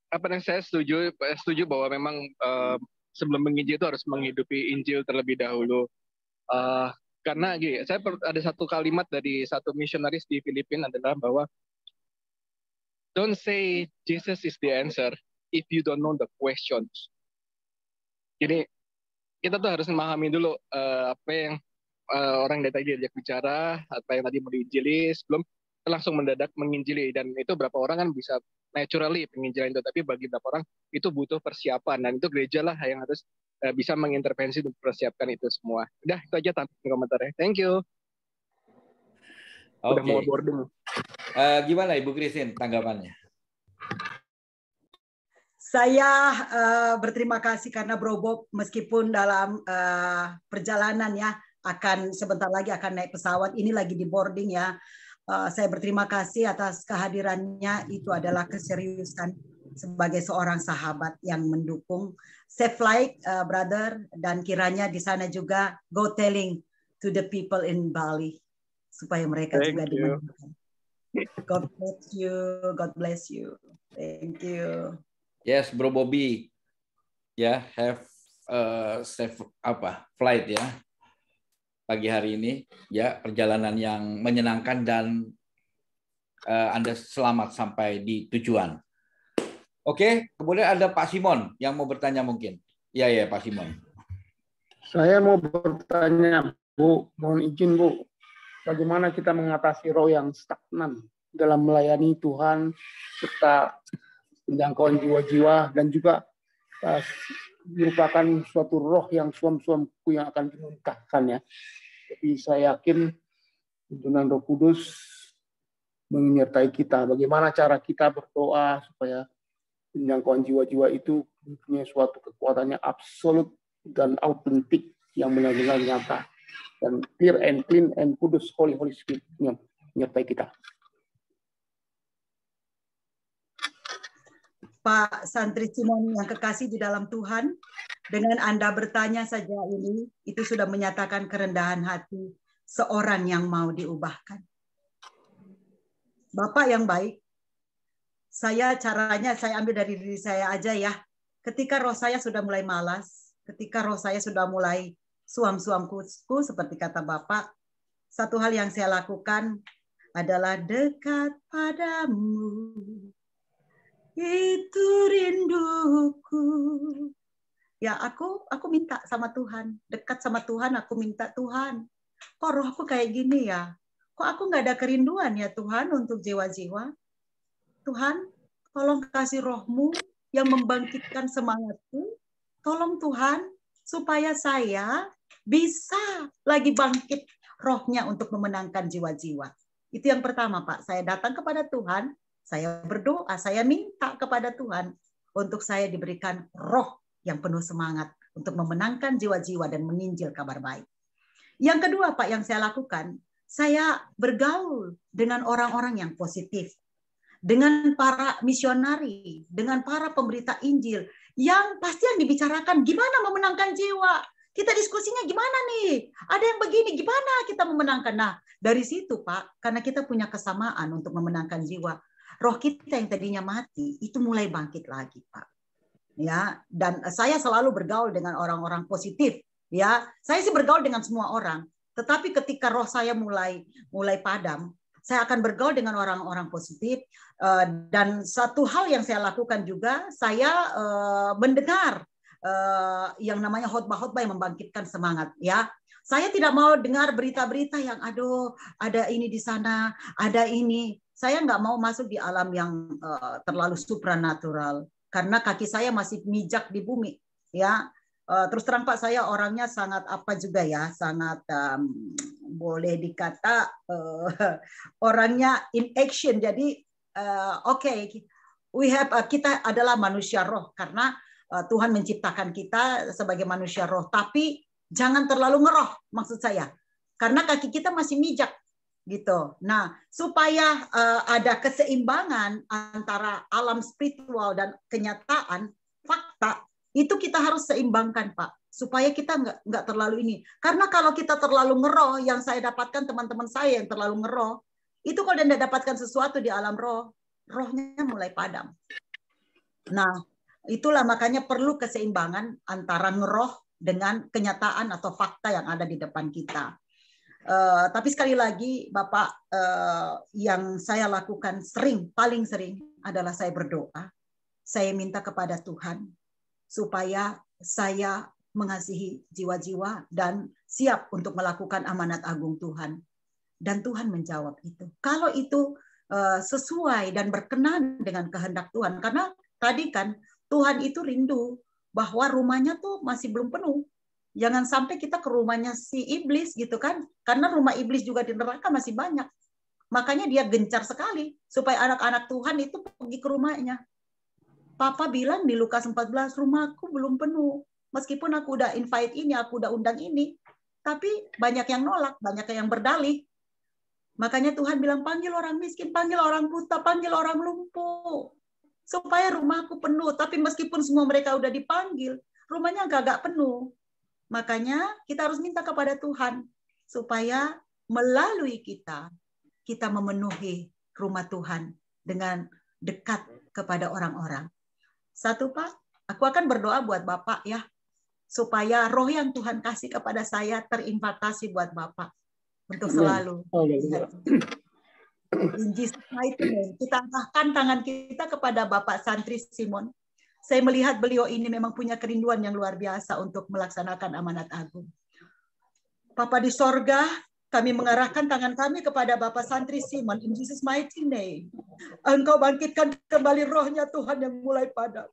apa yang saya setuju bahwa memang sebelum menginjil itu harus menghidupi Injil terlebih dahulu. Karena gini, saya ada satu kalimat dari satu misionaris di Filipina adalah bahwa don't say Jesus is the answer if you don't know the questions. Jadi kita tuh harus memahami dulu apa yang orang dari tadi diajak bicara, apa yang tadi mau diinjili, sebelum langsung mendadak menginjili. Dan itu berapa orang kan bisa naturally penginjilan itu, tapi bagi berapa orang itu butuh persiapan, dan itu gereja lah yang harus bisa mengintervensi untuk persiapkan itu semua. Udah, itu aja tanpa komentarnya. Thank you. Udah mau boarding. Gimana Ibu Christine tanggapannya? Saya berterima kasih karena Bro Bob meskipun dalam perjalanan ya akan sebentar lagi akan naik pesawat, ini lagi di boarding ya. Saya berterima kasih atas kehadirannya, itu adalah keseriusan sebagai seorang sahabat yang mendukung. Safe flight, brother, dan kiranya di sana juga go telling to the people in Bali supaya mereka juga dimenangkan. God bless you, God bless you. Thank you. Yes, Bro Bobby, ya, have safe flight ya pagi hari ini, ya, perjalanan yang menyenangkan dan Anda selamat sampai di tujuan. Oke, kemudian ada Pak Simon yang mau bertanya mungkin. Ya Pak Simon. Saya mau bertanya, Bu, mohon izin Bu, bagaimana kita mengatasi roh yang stagnan dalam melayani Tuhan serta penjangkauan jiwa-jiwa, dan juga merupakan suatu roh yang suam-suamku yang akan dimuntahkan ya. Tapi saya yakin tuntunan Roh Kudus menyertai kita. Bagaimana cara kita berdoa supaya penjangkauan jiwa-jiwa itu mempunyai suatu kekuatannya absolut dan autentik yang benar-benar nyata dan clear and clean and kudus, Holy Spirit yang menyertai kita. Pak Santri Simon yang kekasih di dalam Tuhan, dengan Anda bertanya saja ini, itu sudah menyatakan kerendahan hati seorang yang mau diubahkan. Bapak yang baik, caranya saya ambil dari diri saya aja ya. Ketika roh saya sudah mulai malas, ketika roh saya sudah mulai suam-suamku seperti kata Bapak, satu hal yang saya lakukan adalah dekat padamu. Itu rinduku. Ya, aku minta sama Tuhan, dekat sama Tuhan, aku minta Tuhan. Kok rohku kayak gini ya? Kok aku nggak ada kerinduan ya Tuhan untuk jiwa-jiwa? Tuhan, tolong kasih rohmu yang membangkitkan semangatku. Tolong Tuhan, supaya saya bisa lagi bangkit rohnya untuk memenangkan jiwa-jiwa. Itu yang pertama, Pak. Saya datang kepada Tuhan, saya berdoa, saya minta kepada Tuhan untuk saya diberikan roh yang penuh semangat untuk memenangkan jiwa-jiwa dan menginjil kabar baik. Yang kedua, Pak, yang saya lakukan, saya bergaul dengan orang-orang yang positif, dengan para misionari, dengan para pemberita Injil, yang pasti yang dibicarakan gimana memenangkan jiwa. Kita diskusinya gimana nih? Ada yang begini, gimana kita memenangkan? Nah, dari situ Pak, karena kita punya kesamaan untuk memenangkan jiwa, roh kita yang tadinya mati, itu mulai bangkit lagi Pak. Ya, dan saya selalu bergaul dengan orang-orang positif. Ya, saya sih bergaul dengan semua orang. Tetapi ketika roh saya mulai padam, saya akan bergaul dengan orang-orang positif. Dan satu hal yang saya lakukan juga, saya mendengar yang namanya khotbah-khotbah yang membangkitkan semangat. Ya, saya tidak mau dengar berita-berita yang aduh ada ini di sana, ada ini. Saya nggak mau masuk di alam yang terlalu supranatural karena kaki saya masih mijak di bumi. Ya, terus terang Pak, saya orangnya sangat apa juga ya, sangat boleh dikata orangnya in action. Jadi kita adalah manusia roh karena Tuhan menciptakan kita sebagai manusia roh, tapi jangan terlalu ngeroh maksud saya, karena kaki kita masih mijak gitu. Nah, supaya ada keseimbangan antara alam spiritual dan kenyataan fakta, itu kita harus seimbangkan Pak, supaya kita nggak terlalu ini. Karena kalau kita terlalu ngeroh, yang saya dapatkan teman-teman saya yang terlalu ngeroh, itu kalau dia tidak dapatkan sesuatu di alam roh, rohnya mulai padam. Nah, itulah makanya perlu keseimbangan antara ngeroh dengan kenyataan atau fakta yang ada di depan kita. Tapi sekali lagi Bapak, yang saya lakukan paling sering adalah saya berdoa. Saya minta kepada Tuhan supaya saya mengasihi jiwa-jiwa dan siap untuk melakukan amanat agung Tuhan. Dan Tuhan menjawab itu. Kalau itu sesuai dan berkenan dengan kehendak Tuhan. Karena tadi kan Tuhan itu rindu bahwa rumahnya tuh masih belum penuh. Jangan sampai kita ke rumahnya si iblis gitu kan. Karena rumah iblis juga di neraka masih banyak. Makanya dia gencar sekali supaya anak-anak Tuhan itu pergi ke rumahnya. Papa bilang di Lukas 14, rumahku belum penuh. Meskipun aku udah invite ini, aku udah undang ini. Tapi banyak yang nolak, banyak yang berdalih. Makanya Tuhan bilang, panggil orang miskin, panggil orang buta, panggil orang lumpuh. Supaya rumahku penuh. Tapi meskipun semua mereka udah dipanggil, rumahnya agak penuh. Makanya kita harus minta kepada Tuhan. Supaya melalui kita memenuhi rumah Tuhan dengan dekat kepada orang-orang. Satu Pak, aku akan berdoa buat Bapak ya. Supaya roh yang Tuhan kasih kepada saya terimpartasi buat Bapak. Untuk selalu. In Jesus mighty name, kita angkatkan tangan kita kepada Bapak Santri Simon. Saya melihat beliau ini memang punya kerinduan yang luar biasa untuk melaksanakan amanat agung. Bapa di sorga, kami mengarahkan tangan kami kepada Bapak Santri Simon. In Jesus mighty name. Engkau bangkitkan kembali rohnya Tuhan yang mulai padam.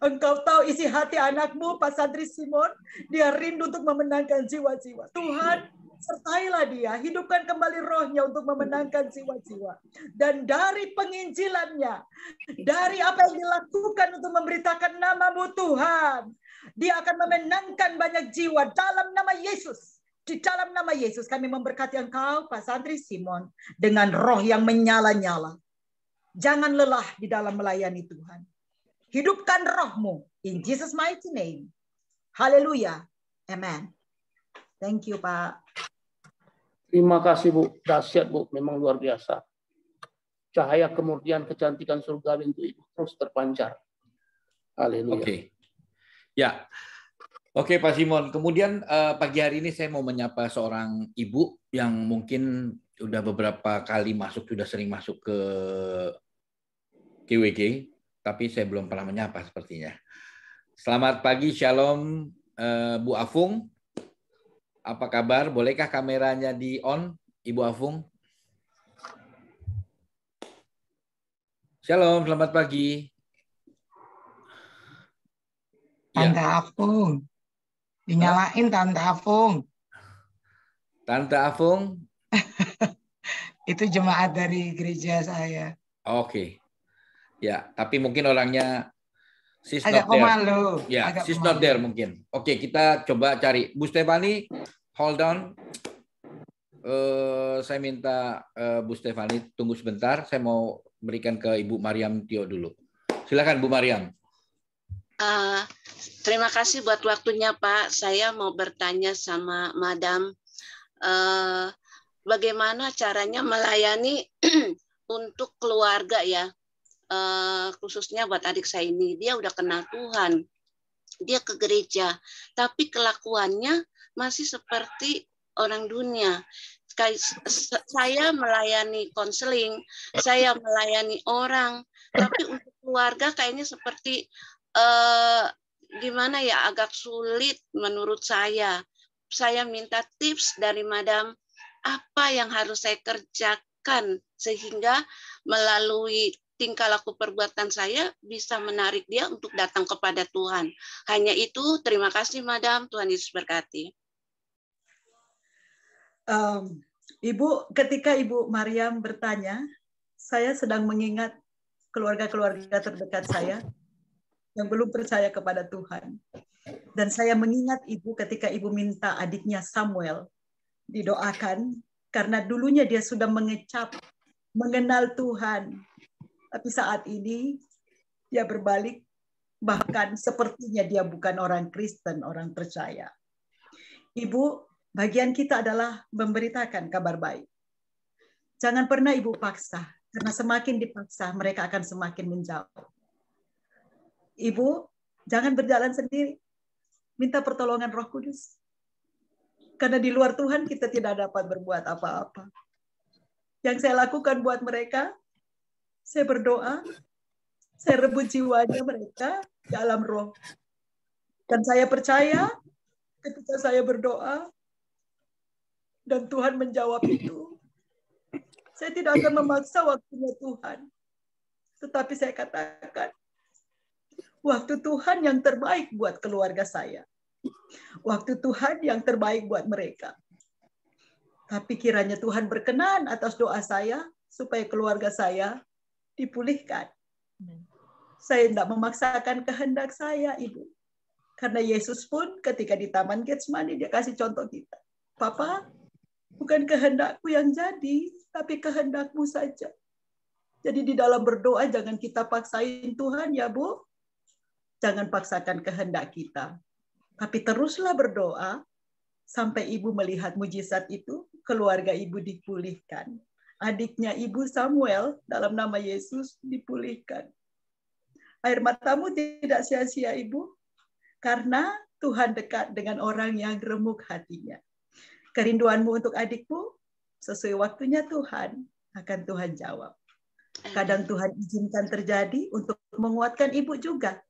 Engkau tahu isi hati anakmu, Pak Santri Simon. Dia rindu untuk memenangkan jiwa-jiwa. Tuhan, sertailah dia, hidupkan kembali rohnya untuk memenangkan jiwa-jiwa. Dan dari penginjilannya, dari apa yang dilakukan untuk memberitakan nama-Mu Tuhan, dia akan memenangkan banyak jiwa dalam nama Yesus. Di dalam nama Yesus kami memberkati Engkau, Pak Santri Simon, dengan roh yang menyala-nyala. Jangan lelah di dalam melayani Tuhan. Hidupkan rohmu. In Jesus mighty name. Haleluya. Amen. Thank you, Pak. Terima kasih, Bu. Dahsyat, Bu. Memang luar biasa. Cahaya kemurnian kecantikan surgawi untuk Ibu terus terpancar. Haleluya. Oke. Ya. Oke, Pak Simon. Kemudian pagi hari ini saya mau menyapa seorang ibu yang mungkin sudah beberapa kali sudah sering masuk ke KWG, tapi saya belum pernah menyapa sepertinya. Selamat pagi, Shalom, Bu Afung. Apa kabar? Bolehkah kameranya di on, Ibu Afung? Shalom, selamat pagi. Tante Afung. Dinyalain Tante Afung. Tante Afung? Itu jemaat dari gereja saya. Oke. Ya, tapi mungkin orangnya she's agak not there. pemalu. Ya, agak she's pemalu. not there mungkin. Oke, kita coba cari. Bu Stefani, hold on. saya minta Bu Stefani tunggu sebentar. Saya mau berikan ke Ibu Mariam Tio dulu. Silakan Bu Mariam. Terima kasih buat waktunya Pak. Saya mau bertanya sama Madam, bagaimana caranya melayani untuk keluarga ya, khususnya buat adik saya ini. Dia udah kenal Tuhan, dia ke gereja, tapi kelakuannya masih seperti orang dunia. Saya melayani konseling, saya melayani orang, tapi untuk keluarga kayaknya seperti gimana ya, agak sulit menurut saya. Saya minta tips dari Madam, apa yang harus saya kerjakan sehingga melalui tingkah laku perbuatan saya bisa menarik dia untuk datang kepada Tuhan. Hanya itu, terima kasih Madam, Tuhan Yesus berkati. Ibu, ketika Ibu Mariam bertanya, saya sedang mengingat keluarga-keluarga terdekat saya yang belum percaya kepada Tuhan. Dan saya mengingat Ibu ketika Ibu minta adiknya Samuel didoakan, karena dulunya dia sudah mengecap, mengenal Tuhan. Tapi saat ini dia berbalik, bahkan sepertinya dia bukan orang Kristen, orang percaya. Ibu, bagian kita adalah memberitakan kabar baik. Jangan pernah Ibu paksa, karena semakin dipaksa mereka akan semakin menjauh. Ibu, jangan berjalan sendiri. Minta pertolongan Roh Kudus. Karena di luar Tuhan kita tidak dapat berbuat apa-apa. Yang saya lakukan buat mereka, saya berdoa, saya rebut jiwanya mereka dalam roh. Dan saya percaya ketika saya berdoa, dan Tuhan menjawab itu, saya tidak akan memaksa waktunya Tuhan. Tetapi saya katakan, waktu Tuhan yang terbaik buat keluarga saya. Waktu Tuhan yang terbaik buat mereka. Tapi kiranya Tuhan berkenan atas doa saya, supaya keluarga saya dipulihkan. Saya tidak memaksakan kehendak saya, Ibu. Karena Yesus pun ketika di Taman Getsemani, dia kasih contoh kita. Papa, bukan kehendakku yang jadi, tapi kehendakmu saja. Jadi di dalam berdoa jangan kita paksain Tuhan ya Bu. Jangan paksakan kehendak kita. Tapi teruslah berdoa sampai Ibu melihat mujizat itu, keluarga Ibu dipulihkan. Adiknya Ibu Samuel dalam nama Yesus dipulihkan. Air matamu tidak sia-sia Ibu, karena Tuhan dekat dengan orang yang remuk hatinya. Kerinduanmu untuk adikmu, sesuai waktunya Tuhan, akan Tuhan jawab. Kadang Tuhan izinkan terjadi untuk menguatkan Ibu juga,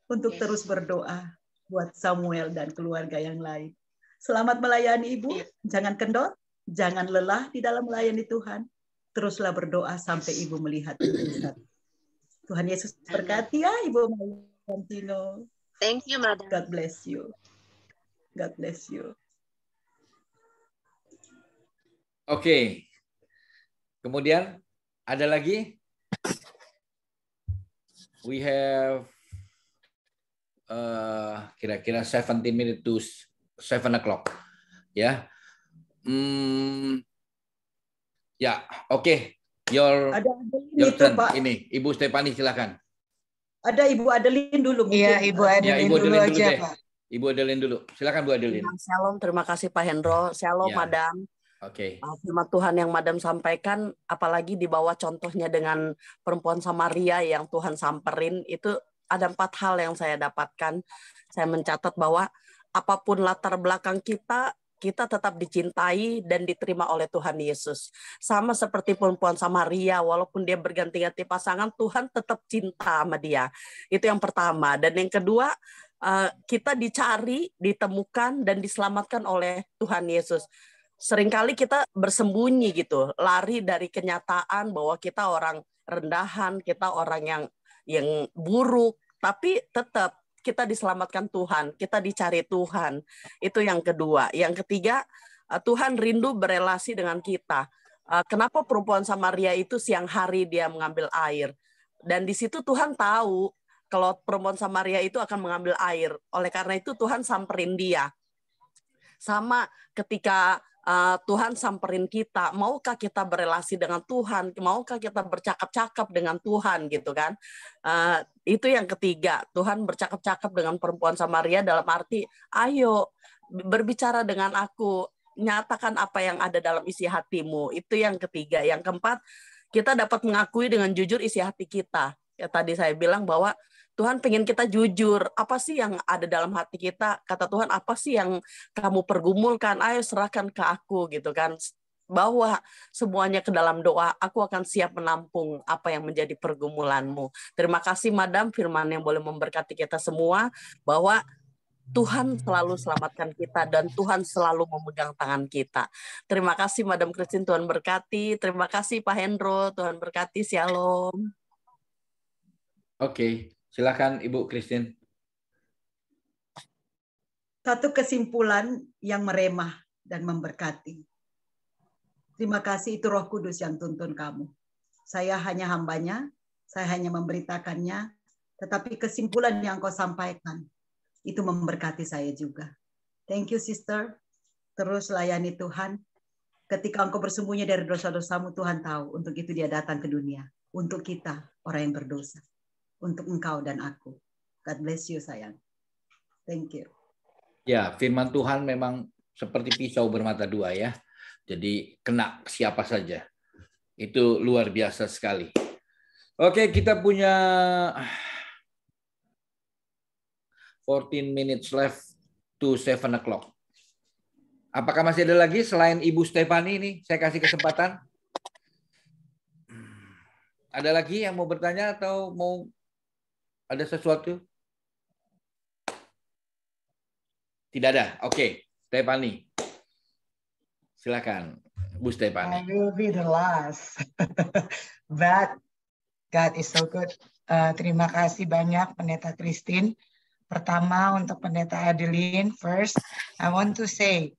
untuk terus berdoa buat Samuel dan keluarga yang lain. Selamat melayani Ibu, jangan kendor, jangan lelah di dalam melayani Tuhan. Teruslah berdoa sampai Ibu melihat mujizat. Tuhan Yesus berkati ya Ibu Mariam. Thank you, Madam. God bless you. God bless you. Oke. Kemudian ada lagi? We have kira-kira 17 minutes to 7 o'clock. Ya. Ya, oke. Your turn. Pak. Ini, Ibu Stefani silakan. Ada Ibu Adeline dulu. Iya, Ibu Adeline dulu aja, Pak. Ibu Adeline dulu. Silakan Bu Adeline. Shalom, terima kasih Pak Hendro. Shalom, Ya. Madam. Oke. Firman Tuhan yang Madam sampaikan, apalagi di bawah contohnya dengan perempuan Samaria yang Tuhan samperin, itu ada 4 hal yang saya dapatkan. Saya mencatat bahwa apapun latar belakang kita, kita tetap dicintai dan diterima oleh Tuhan Yesus. Sama seperti perempuan Samaria, walaupun dia berganti-ganti pasangan, Tuhan tetap cinta sama dia. Itu yang pertama. Dan yang kedua, kita dicari, ditemukan, dan diselamatkan oleh Tuhan Yesus. Seringkali kita bersembunyi gitu, lari dari kenyataan bahwa kita orang rendahan, kita orang yang buruk, tapi tetap kita diselamatkan Tuhan, kita dicari Tuhan. Itu yang kedua. Yang ketiga, Tuhan rindu berelasi dengan kita. Kenapa perempuan Samaria itu siang hari dia mengambil air? Dan di situ Tuhan tahu kalau perempuan Samaria itu akan mengambil air. Oleh karena itu Tuhan samperin dia. Sama ketika Tuhan samperin kita, maukah kita berelasi dengan Tuhan, maukah kita bercakap-cakap dengan Tuhan gitu kan. Itu yang ketiga, Tuhan bercakap-cakap dengan perempuan Samaria dalam arti, ayo berbicara dengan aku, nyatakan apa yang ada dalam isi hatimu. Itu yang ketiga. Yang keempat, kita dapat mengakui dengan jujur isi hati kita. Ya, tadi saya bilang bahwa Tuhan pengen kita jujur. Apa sih yang ada dalam hati kita? Kata Tuhan, apa sih yang kamu pergumulkan? Ayo serahkan ke aku gitu kan. Bawa semuanya ke dalam doa. Aku akan siap menampung apa yang menjadi pergumulanmu. Terima kasih Madam, firman yang boleh memberkati kita semua. Bahwa Tuhan selalu selamatkan kita dan Tuhan selalu memegang tangan kita. Terima kasih Madam Christine, Tuhan berkati. Terima kasih Pak Hendro, Tuhan berkati. Shalom. Oke, silakan Ibu Christine. Satu kesimpulan yang meremah dan memberkati. Terima kasih, itu Roh Kudus yang tuntun kamu. Saya hanya hambanya, saya hanya memberitakannya, tetapi kesimpulan yang kau sampaikan, itu memberkati saya juga. Thank you, sister. Terus layani Tuhan. Ketika engkau bersembunyi dari dosa-dosamu, Tuhan tahu. Untuk itu dia datang ke dunia. Untuk kita, orang yang berdosa. Untuk engkau dan aku. God bless you, sayang. Thank you. Ya, firman Tuhan memang seperti pisau bermata dua ya. Jadi kena siapa saja. Itu luar biasa sekali. Oke, kita punya 14 minutes left to 7 o'clock. Apakah masih ada lagi selain Ibu Stefani ini? Saya kasih kesempatan. Ada lagi yang mau bertanya atau mau ada sesuatu? Tidak ada. Oke, Stefani. Silakan, Bu Stefani. I will be the last. But God is so good. Terima kasih banyak Pendeta Christine. Pertama untuk Pendeta Adeline. First, I want to say,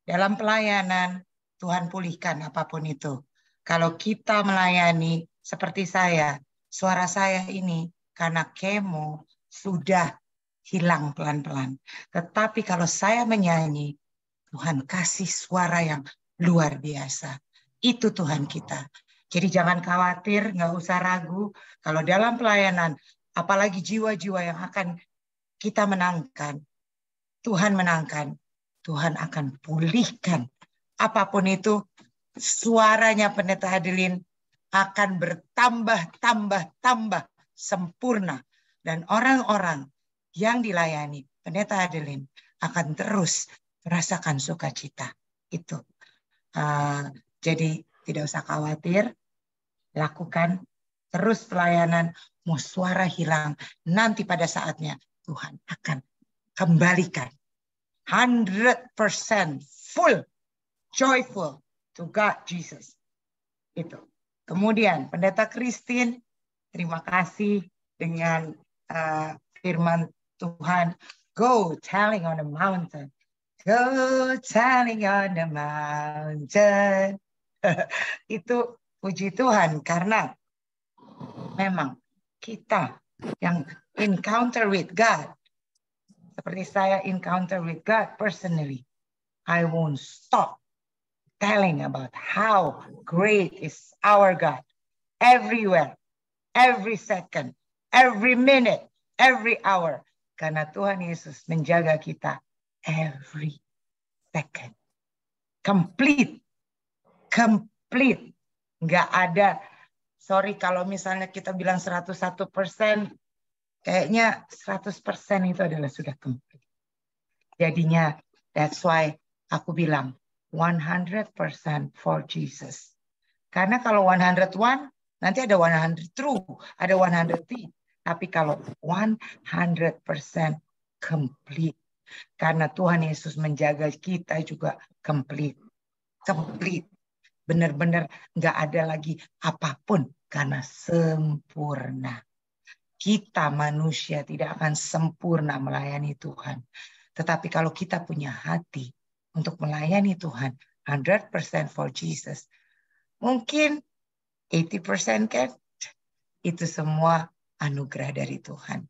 dalam pelayanan Tuhan pulihkan apapun itu. Kalau kita melayani seperti saya, suara saya ini karena kemo sudah hilang pelan-pelan. Tetapi kalau saya menyanyi, Tuhan kasih suara yang luar biasa. Itu Tuhan kita. Jadi jangan khawatir, nggak usah ragu. Kalau dalam pelayanan, apalagi jiwa-jiwa yang akan kita menangkan, Tuhan menangkan, Tuhan akan pulihkan. Apapun itu, suaranya Pendeta Adeline akan bertambah sempurna. Dan orang-orang yang dilayani Pendeta Adeline akan terus merasakan sukacita. Itu. Jadi tidak usah khawatir, lakukan terus pelayanan, mau suara hilang, nanti pada saatnya Tuhan akan kembalikan 100% full, joyful to God Jesus. Itu. Kemudian Pendeta Christine, terima kasih dengan firman Tuhan. Go telling on the mountain. Go telling on the mountain. Itu puji Tuhan karena memang kita yang encounter with God, seperti saya encounter with God personally, I won't stop telling about how great is our God everywhere, every second, every minute, every hour. Karena Tuhan Yesus menjaga kita every second. Complete. Nggak ada, sorry kalau misalnya kita bilang 101%, kayaknya 100% itu adalah sudah complete. Jadinya, that's why aku bilang 100% for Jesus. Karena kalau 101, nanti ada 100 true, ada 103. Tapi kalau 100% complete. Karena Tuhan Yesus menjaga kita juga complete. Benar-benar nggak ada lagi apapun karena sempurna. Kita manusia tidak akan sempurna melayani Tuhan. Tetapi kalau kita punya hati untuk melayani Tuhan, 100% for Jesus, mungkin 80% kan? Itu semua anugerah dari Tuhan.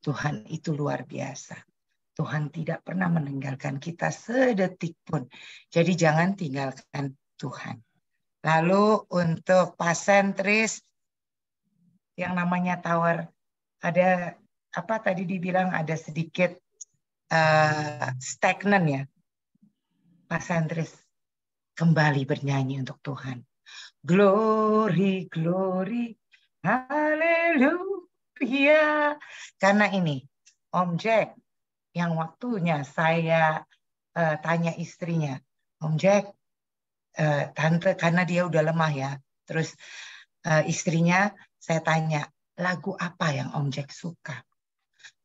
Tuhan itu luar biasa. Tuhan tidak pernah meninggalkan kita sedetik pun. Jadi jangan tinggalkan Tuhan. Lalu untuk pasentris yang namanya tower, ada apa tadi dibilang ada sedikit stagnan ya. Pasentris kembali bernyanyi untuk Tuhan. Glory, glory, haleluya. Karena ini, Om Jack, yang waktunya saya tanya istrinya, Om Jack, tante, karena dia udah lemah ya. Terus istrinya saya tanya, lagu apa yang Om Jack suka?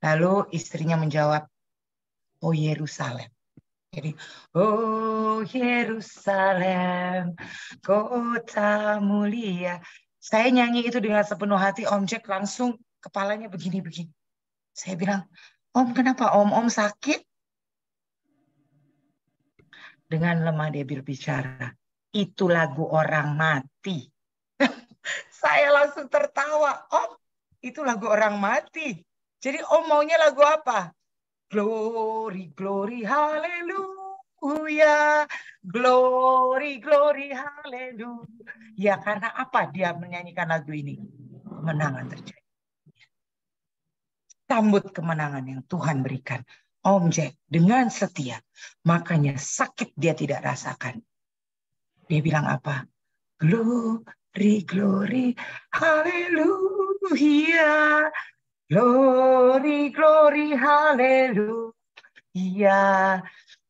Lalu istrinya menjawab, Oh Yerusalem. Jadi, oh Yerusalem, kota mulia. Saya nyanyi itu dengan sepenuh hati, Om Jack langsung kepalanya begini-begini. Saya bilang, Om kenapa? Om sakit? Dengan lemah dia berbicara, itu lagu orang mati. Saya langsung tertawa, Om itu lagu orang mati. Jadi Om maunya lagu apa? Glory, glory, haleluya. Glory, glory, haleluya. Ya karena apa dia menyanyikan lagu ini? Kemenangan terjadi. Sambut kemenangan yang Tuhan berikan. Om Jack dengan setia. Makanya sakit dia tidak rasakan. Dia bilang apa? Glory, glory, haleluya. Glory, glory, haleluya.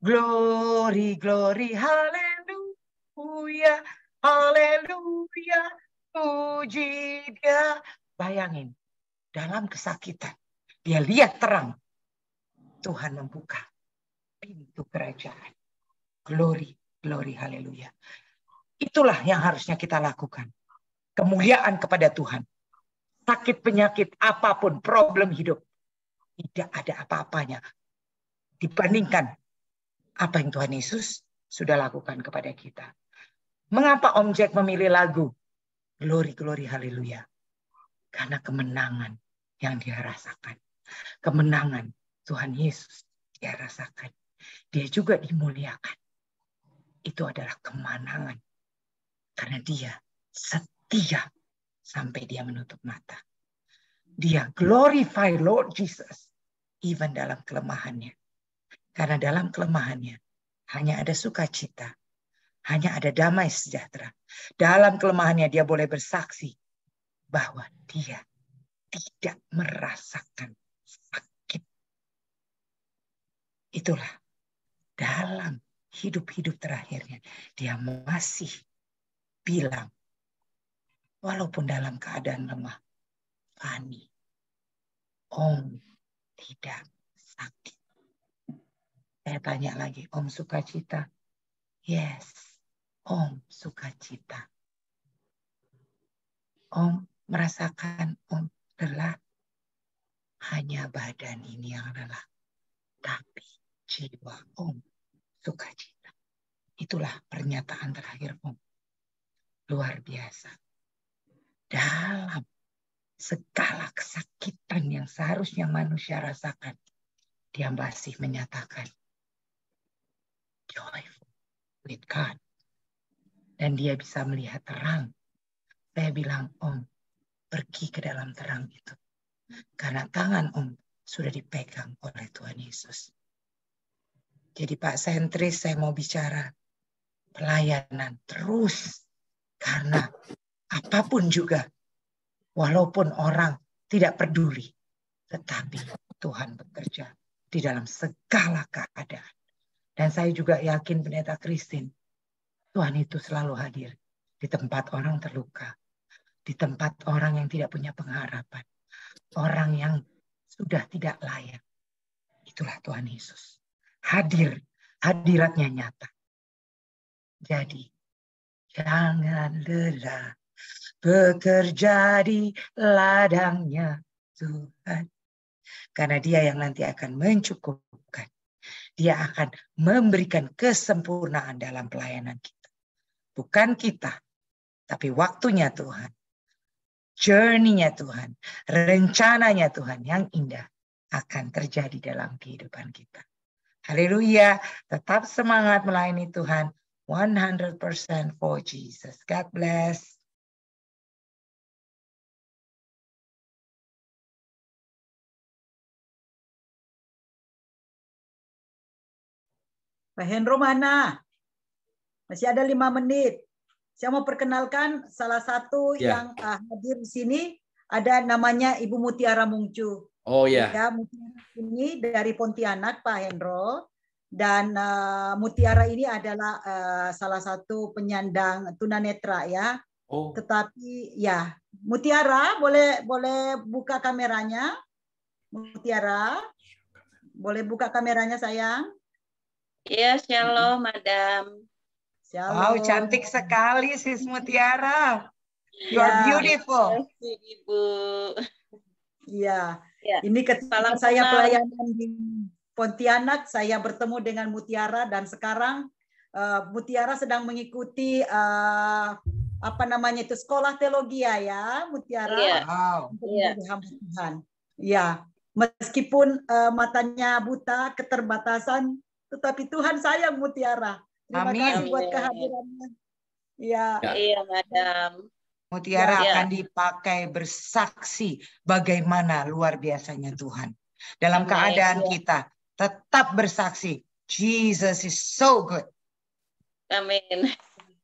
Glory, glory, haleluya. Haleluya. Puji dia. Bayangin, dalam kesakitan, dia lihat terang. Tuhan membuka pintu kerajaan. Glory, glory, haleluya. Itulah yang harusnya kita lakukan. Kemuliaan kepada Tuhan. Sakit, penyakit, apapun, problem hidup. Tidak ada apa-apanya dibandingkan apa yang Tuhan Yesus sudah lakukan kepada kita. Mengapa Om Jack memilih lagu Glory, Glory, Haleluya? Karena kemenangan yang dia rasakan. Kemenangan Tuhan Yesus dia rasakan. Dia juga dimuliakan. Itu adalah kemenangan. Karena dia setia sampai dia menutup mata. Dia glorify Lord Jesus even dalam kelemahannya. Karena dalam kelemahannya hanya ada sukacita, hanya ada damai sejahtera. Dalam kelemahannya dia boleh bersaksi bahwa dia tidak merasakan sakit. Itulah dalam hidup-hidup terakhirnya dia masih bilang, walaupun dalam keadaan lemah, Fani, Om tidak sakit. Saya tanya lagi, Om sukacita? Yes, Om sukacita. Om merasakan Om lelah? Hanya badan ini yang lelah. Tapi jiwa Om sukacita. Itulah pernyataan terakhir Om. Luar biasa. Dalam segala kesakitan yang seharusnya manusia rasakan, dia masih menyatakan joyful with God. Dan dia bisa melihat terang. Saya bilang, Om, pergi ke dalam terang itu. Karena tangan Om sudah dipegang oleh Tuhan Yesus. Jadi Pak Sentris, saya mau bicara pelayanan terus. Karena apapun juga, walaupun orang tidak peduli, tetapi Tuhan bekerja di dalam segala keadaan. Dan saya juga yakin Pendeta Christine, Tuhan itu selalu hadir di tempat orang terluka, di tempat orang yang tidak punya pengharapan, orang yang sudah tidak layak. Itulah Tuhan Yesus. Hadir, hadiratnya nyata. Jadi, jangan lelah bekerja di ladangnya Tuhan. Karena dia yang nanti akan mencukupkan. Dia akan memberikan kesempurnaan dalam pelayanan kita. Bukan kita, tapi waktunya Tuhan. Journey-nya Tuhan. Rencananya Tuhan yang indah. akan terjadi dalam kehidupan kita. Haleluya, tetap semangat melayani Tuhan 100% for Jesus. God bless. Pak Hendro mana? Masih ada 5 menit. Saya mau perkenalkan salah satu yang hadir di sini, ada namanya Ibu Mutiara Mungcu. Oh ya. Ya, Mutiara ini dari Pontianak, Pak Hendro. Dan Mutiara ini adalah salah satu penyandang tunanetra ya. Oh. Tetapi ya, Mutiara boleh buka kameranya. Mutiara, boleh buka kameranya sayang? Iya, shalom, Madam. Shalom. Wow, cantik sekali Sis Mutiara. You are beautiful. Terima kasih, Ibu. Iya. Ya. Ini ketika saya pelayanan di Pontianak, saya bertemu dengan Mutiara dan sekarang Mutiara sedang mengikuti apa namanya itu sekolah teologi ya, Mutiara. Iya. Wow. Untuk menjadi hamba Tuhan. Ya, meskipun matanya buta, keterbatasan, tetapi Tuhan sayang Mutiara. Terima kasih buat kehadirannya. Ya. Iya, Madam. Mutiara akan dipakai bersaksi bagaimana luar biasanya Tuhan. Dalam keadaan kita tetap bersaksi. Jesus is so good. Amin.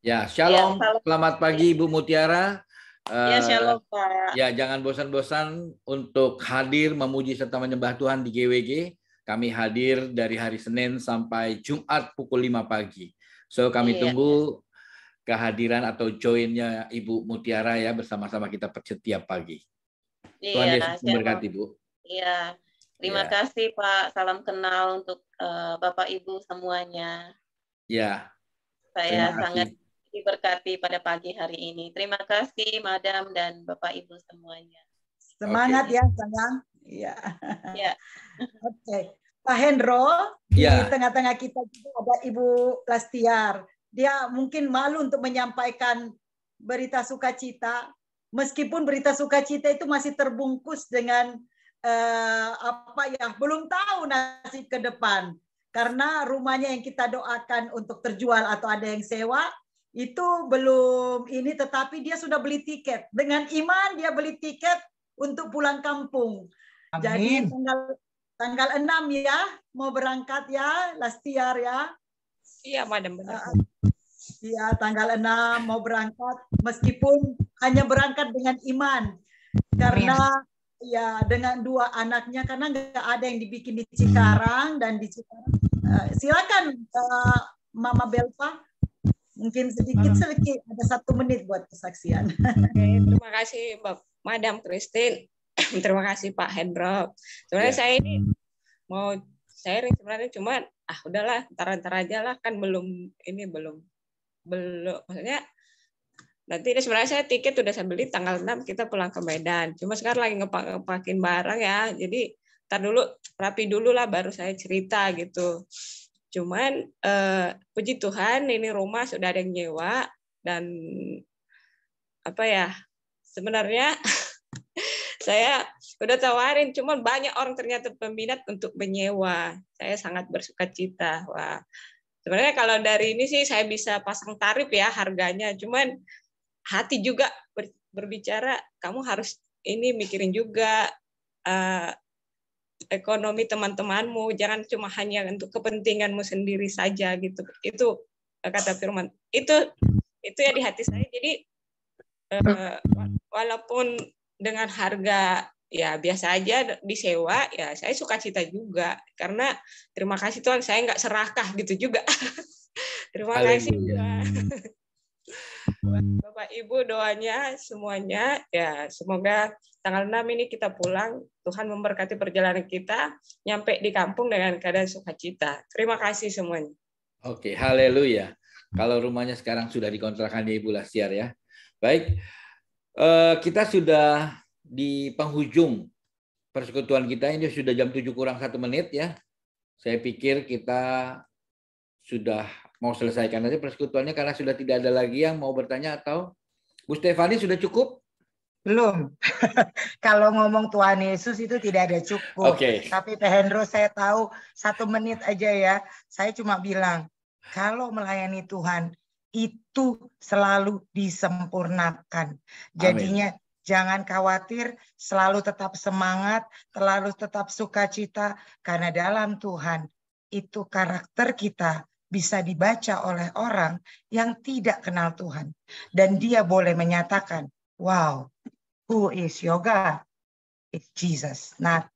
Ya, shalom. Selamat pagi Ibu Mutiara. Ya, shalom Pak. Ya, jangan bosan-bosan untuk hadir memuji serta menyembah Tuhan di GWG. Kami hadir dari hari Senin sampai Jumat pukul 5 pagi. So kami tunggu kehadiran atau joinnya Ibu Mutiara ya, bersama-sama kita setiap pagi. Tuhan Yesus memberkati, Bu. Iya. Terima kasih Pak. Salam kenal untuk Bapak Ibu semuanya. Ya. Saya sangat diberkati pada pagi hari ini. Terima kasih Madam dan Bapak Ibu semuanya. Semangat ya sayang. Iya. Ya. Oke. Pak Hendro, di tengah-tengah kita juga ada Ibu Lastiar. Dia mungkin malu untuk menyampaikan berita sukacita, meskipun berita sukacita itu masih terbungkus dengan belum tahu nasib ke depan. Karena rumahnya yang kita doakan untuk terjual atau ada yang sewa, itu belum ini, tetapi dia sudah beli tiket. Dengan iman dia beli tiket untuk pulang kampung. Amin. Jadi tanggal 6 ya, mau berangkat ya, Lastiar ya. Iya, Madam. Iya, tanggal 6 mau berangkat, meskipun hanya berangkat dengan iman. Karena ya dengan 2 anaknya, karena nggak ada yang dibikin di Cikarang dan di Cikarang. Silakan Mama Belva, mungkin sedikit ada 1 menit buat kesaksian. Oke, terima kasih Madam Christine. Terima kasih Pak Hendro. Sebenarnya saya ini mau sharing sebenarnya, cuman udahlah ntar aja lah, kan belum maksudnya nanti sebenarnya saya tiket udah saya beli tanggal 6 kita pulang ke Medan. Cuma sekarang lagi ngepakin barang ya. Jadi ntar dulu rapi dulu lah baru saya cerita gitu. Cuman puji Tuhan ini rumah sudah ada yang nyewa dan sebenarnya saya udah tawarin, cuman banyak orang ternyata peminat untuk menyewa. Saya sangat bersuka cita. Wah, sebenarnya kalau dari ini sih saya bisa pasang tarif ya harganya. Cuman hati juga berbicara, kamu harus ini mikirin juga ekonomi teman-temanmu. Jangan cuma hanya untuk kepentinganmu sendiri saja gitu. Itu kata firman. Itu ya di hati saya. Jadi walaupun dengan harga ya biasa aja disewa, ya saya suka cita juga karena terima kasih Tuhan saya nggak serakah gitu juga. Terima kasih Bapak Ibu doanya semuanya ya, semoga tanggal 6 ini kita pulang, Tuhan memberkati perjalanan kita nyampe di kampung dengan keadaan sukacita. Terima kasih semuanya. Oke, haleluya. Kalau rumahnya sekarang sudah dikontrakan di Ibu Lastiar ya. Baik. Kita sudah di penghujung persekutuan kita, ini sudah jam 7 kurang 1 menit ya. Saya pikir kita sudah mau selesaikan aja persekutuannya karena sudah tidak ada lagi yang mau bertanya, atau Bu Stefani sudah cukup? Belum. Kalau ngomong Tuhan Yesus itu tidak ada cukup. Tapi Pak Hendro, saya tahu 1 menit aja ya. Saya cuma bilang, kalau melayani Tuhan itu selalu disempurnakan. Jadinya jangan khawatir, selalu tetap semangat, selalu tetap sukacita, karena dalam Tuhan itu karakter kita bisa dibaca oleh orang yang tidak kenal Tuhan. Dan dia boleh menyatakan, wow, who is your God? It's Jesus. Not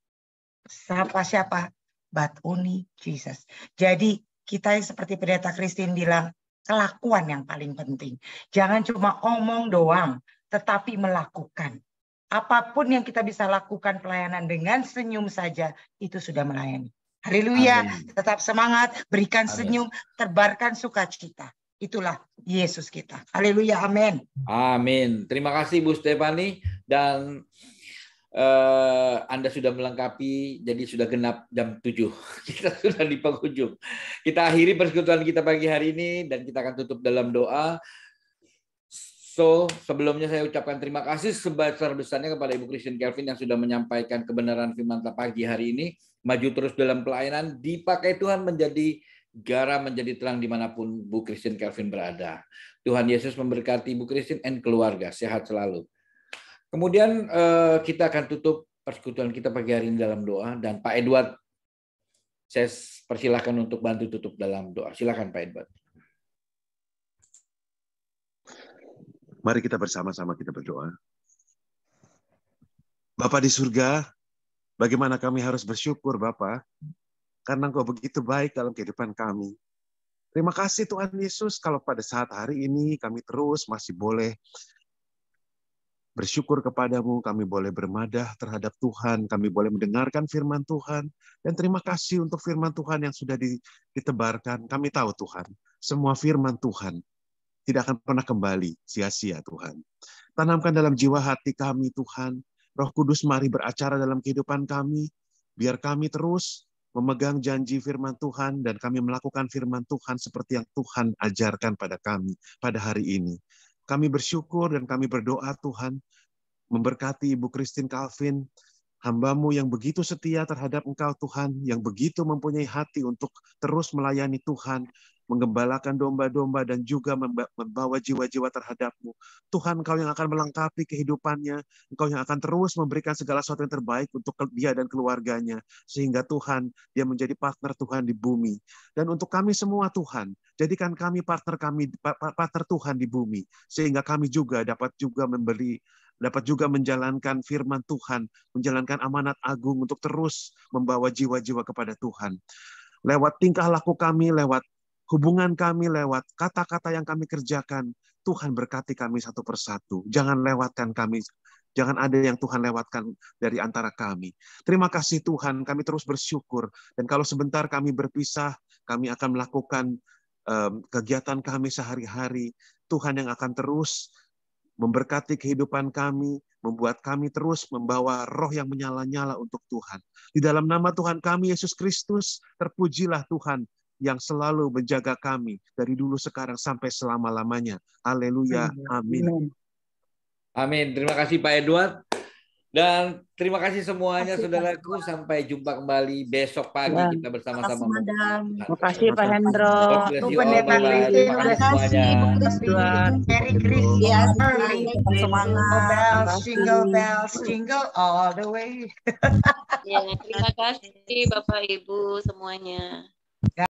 siapa-siapa, but only Jesus. Jadi kita seperti Pendeta Christine bilang, kelakuan yang paling penting. Jangan cuma omong doang, tetapi melakukan. Apapun yang kita bisa lakukan pelayanan dengan senyum saja, itu sudah melayani. Haleluya, tetap semangat, berikan senyum, tebarkan sukacita. Itulah Yesus kita. Haleluya, amin. Amin. Terima kasih Bu Stefani, dan Anda sudah melengkapi, jadi sudah genap jam 7. Kita sudah di penghujung. Kita akhiri persekutuan kita pagi hari ini dan kita akan tutup dalam doa. So, sebelumnya saya ucapkan terima kasih sebesar-besarnya kepada Ibu Christine Calvin yang sudah menyampaikan kebenaran firman pagi hari ini. Maju terus dalam pelayanan, dipakai Tuhan menjadi garam, menjadi terang dimanapun Bu Christine Calvin berada. Tuhan Yesus memberkati Ibu Christine dan keluarga. Sehat selalu. Kemudian kita akan tutup persekutuan kita pagi hari ini dalam doa. Dan Pak Edward, saya persilahkan untuk bantu tutup dalam doa. Silakan Pak Edward. Mari kita bersama-sama kita berdoa. Bapa di surga, bagaimana kami harus bersyukur Bapa, karena Engkau begitu baik dalam kehidupan kami. Terima kasih Tuhan Yesus, kalau pada saat hari ini kami terus masih boleh bersyukur kepadamu, kami boleh bermadah terhadap Tuhan, kami boleh mendengarkan firman Tuhan, dan terima kasih untuk firman Tuhan yang sudah ditebarkan. Kami tahu Tuhan, semua firman Tuhan tidak akan pernah kembali sia-sia Tuhan. Tanamkan dalam jiwa hati kami Tuhan, Roh Kudus mari beracara dalam kehidupan kami, biar kami terus memegang janji firman Tuhan dan kami melakukan firman Tuhan seperti yang Tuhan ajarkan pada kami pada hari ini. Kami bersyukur dan kami berdoa Tuhan, memberkati Ibu Christine Calvin, hamba-Mu yang begitu setia terhadap Engkau Tuhan, yang begitu mempunyai hati untuk terus melayani Tuhan, menggembalakan domba-domba dan juga membawa jiwa-jiwa terhadap-Mu. Tuhan, Engkau yang akan melengkapi kehidupannya, Engkau yang akan terus memberikan segala sesuatu yang terbaik untuk dia dan keluarganya, sehingga Tuhan, dia menjadi partner Tuhan di bumi. Dan untuk kami semua Tuhan, jadikan kami partner Tuhan di bumi, sehingga kami juga dapat juga menjalankan firman Tuhan, menjalankan amanat agung untuk terus membawa jiwa-jiwa kepada Tuhan. Lewat tingkah laku kami, lewat hubungan kami, lewat kata-kata yang kami kerjakan, Tuhan berkati kami satu persatu. Jangan lewatkan kami, jangan ada yang Tuhan lewatkan dari antara kami. Terima kasih Tuhan, kami terus bersyukur. Dan kalau sebentar kami berpisah, kami akan melakukan kegiatan kami sehari-hari. Tuhan yang akan terus memberkati kehidupan kami, membuat kami terus membawa roh yang menyala-nyala untuk Tuhan. Di dalam nama Tuhan kami, Yesus Kristus, terpujilah Tuhan yang selalu menjaga kami dari dulu sekarang sampai selama-lamanya. Haleluya. Amin. Amin. Terima kasih Pak Edward. Dan terima kasih semuanya saudaraku. Sampai jumpa kembali besok pagi kita bersama-sama. Terima kasih Pak Hendro. Terima kasih semuanya. Merry Christmas. Semangat. Jingle bells, jingle all the way. Ya, terima kasih Bapak Ibu semuanya.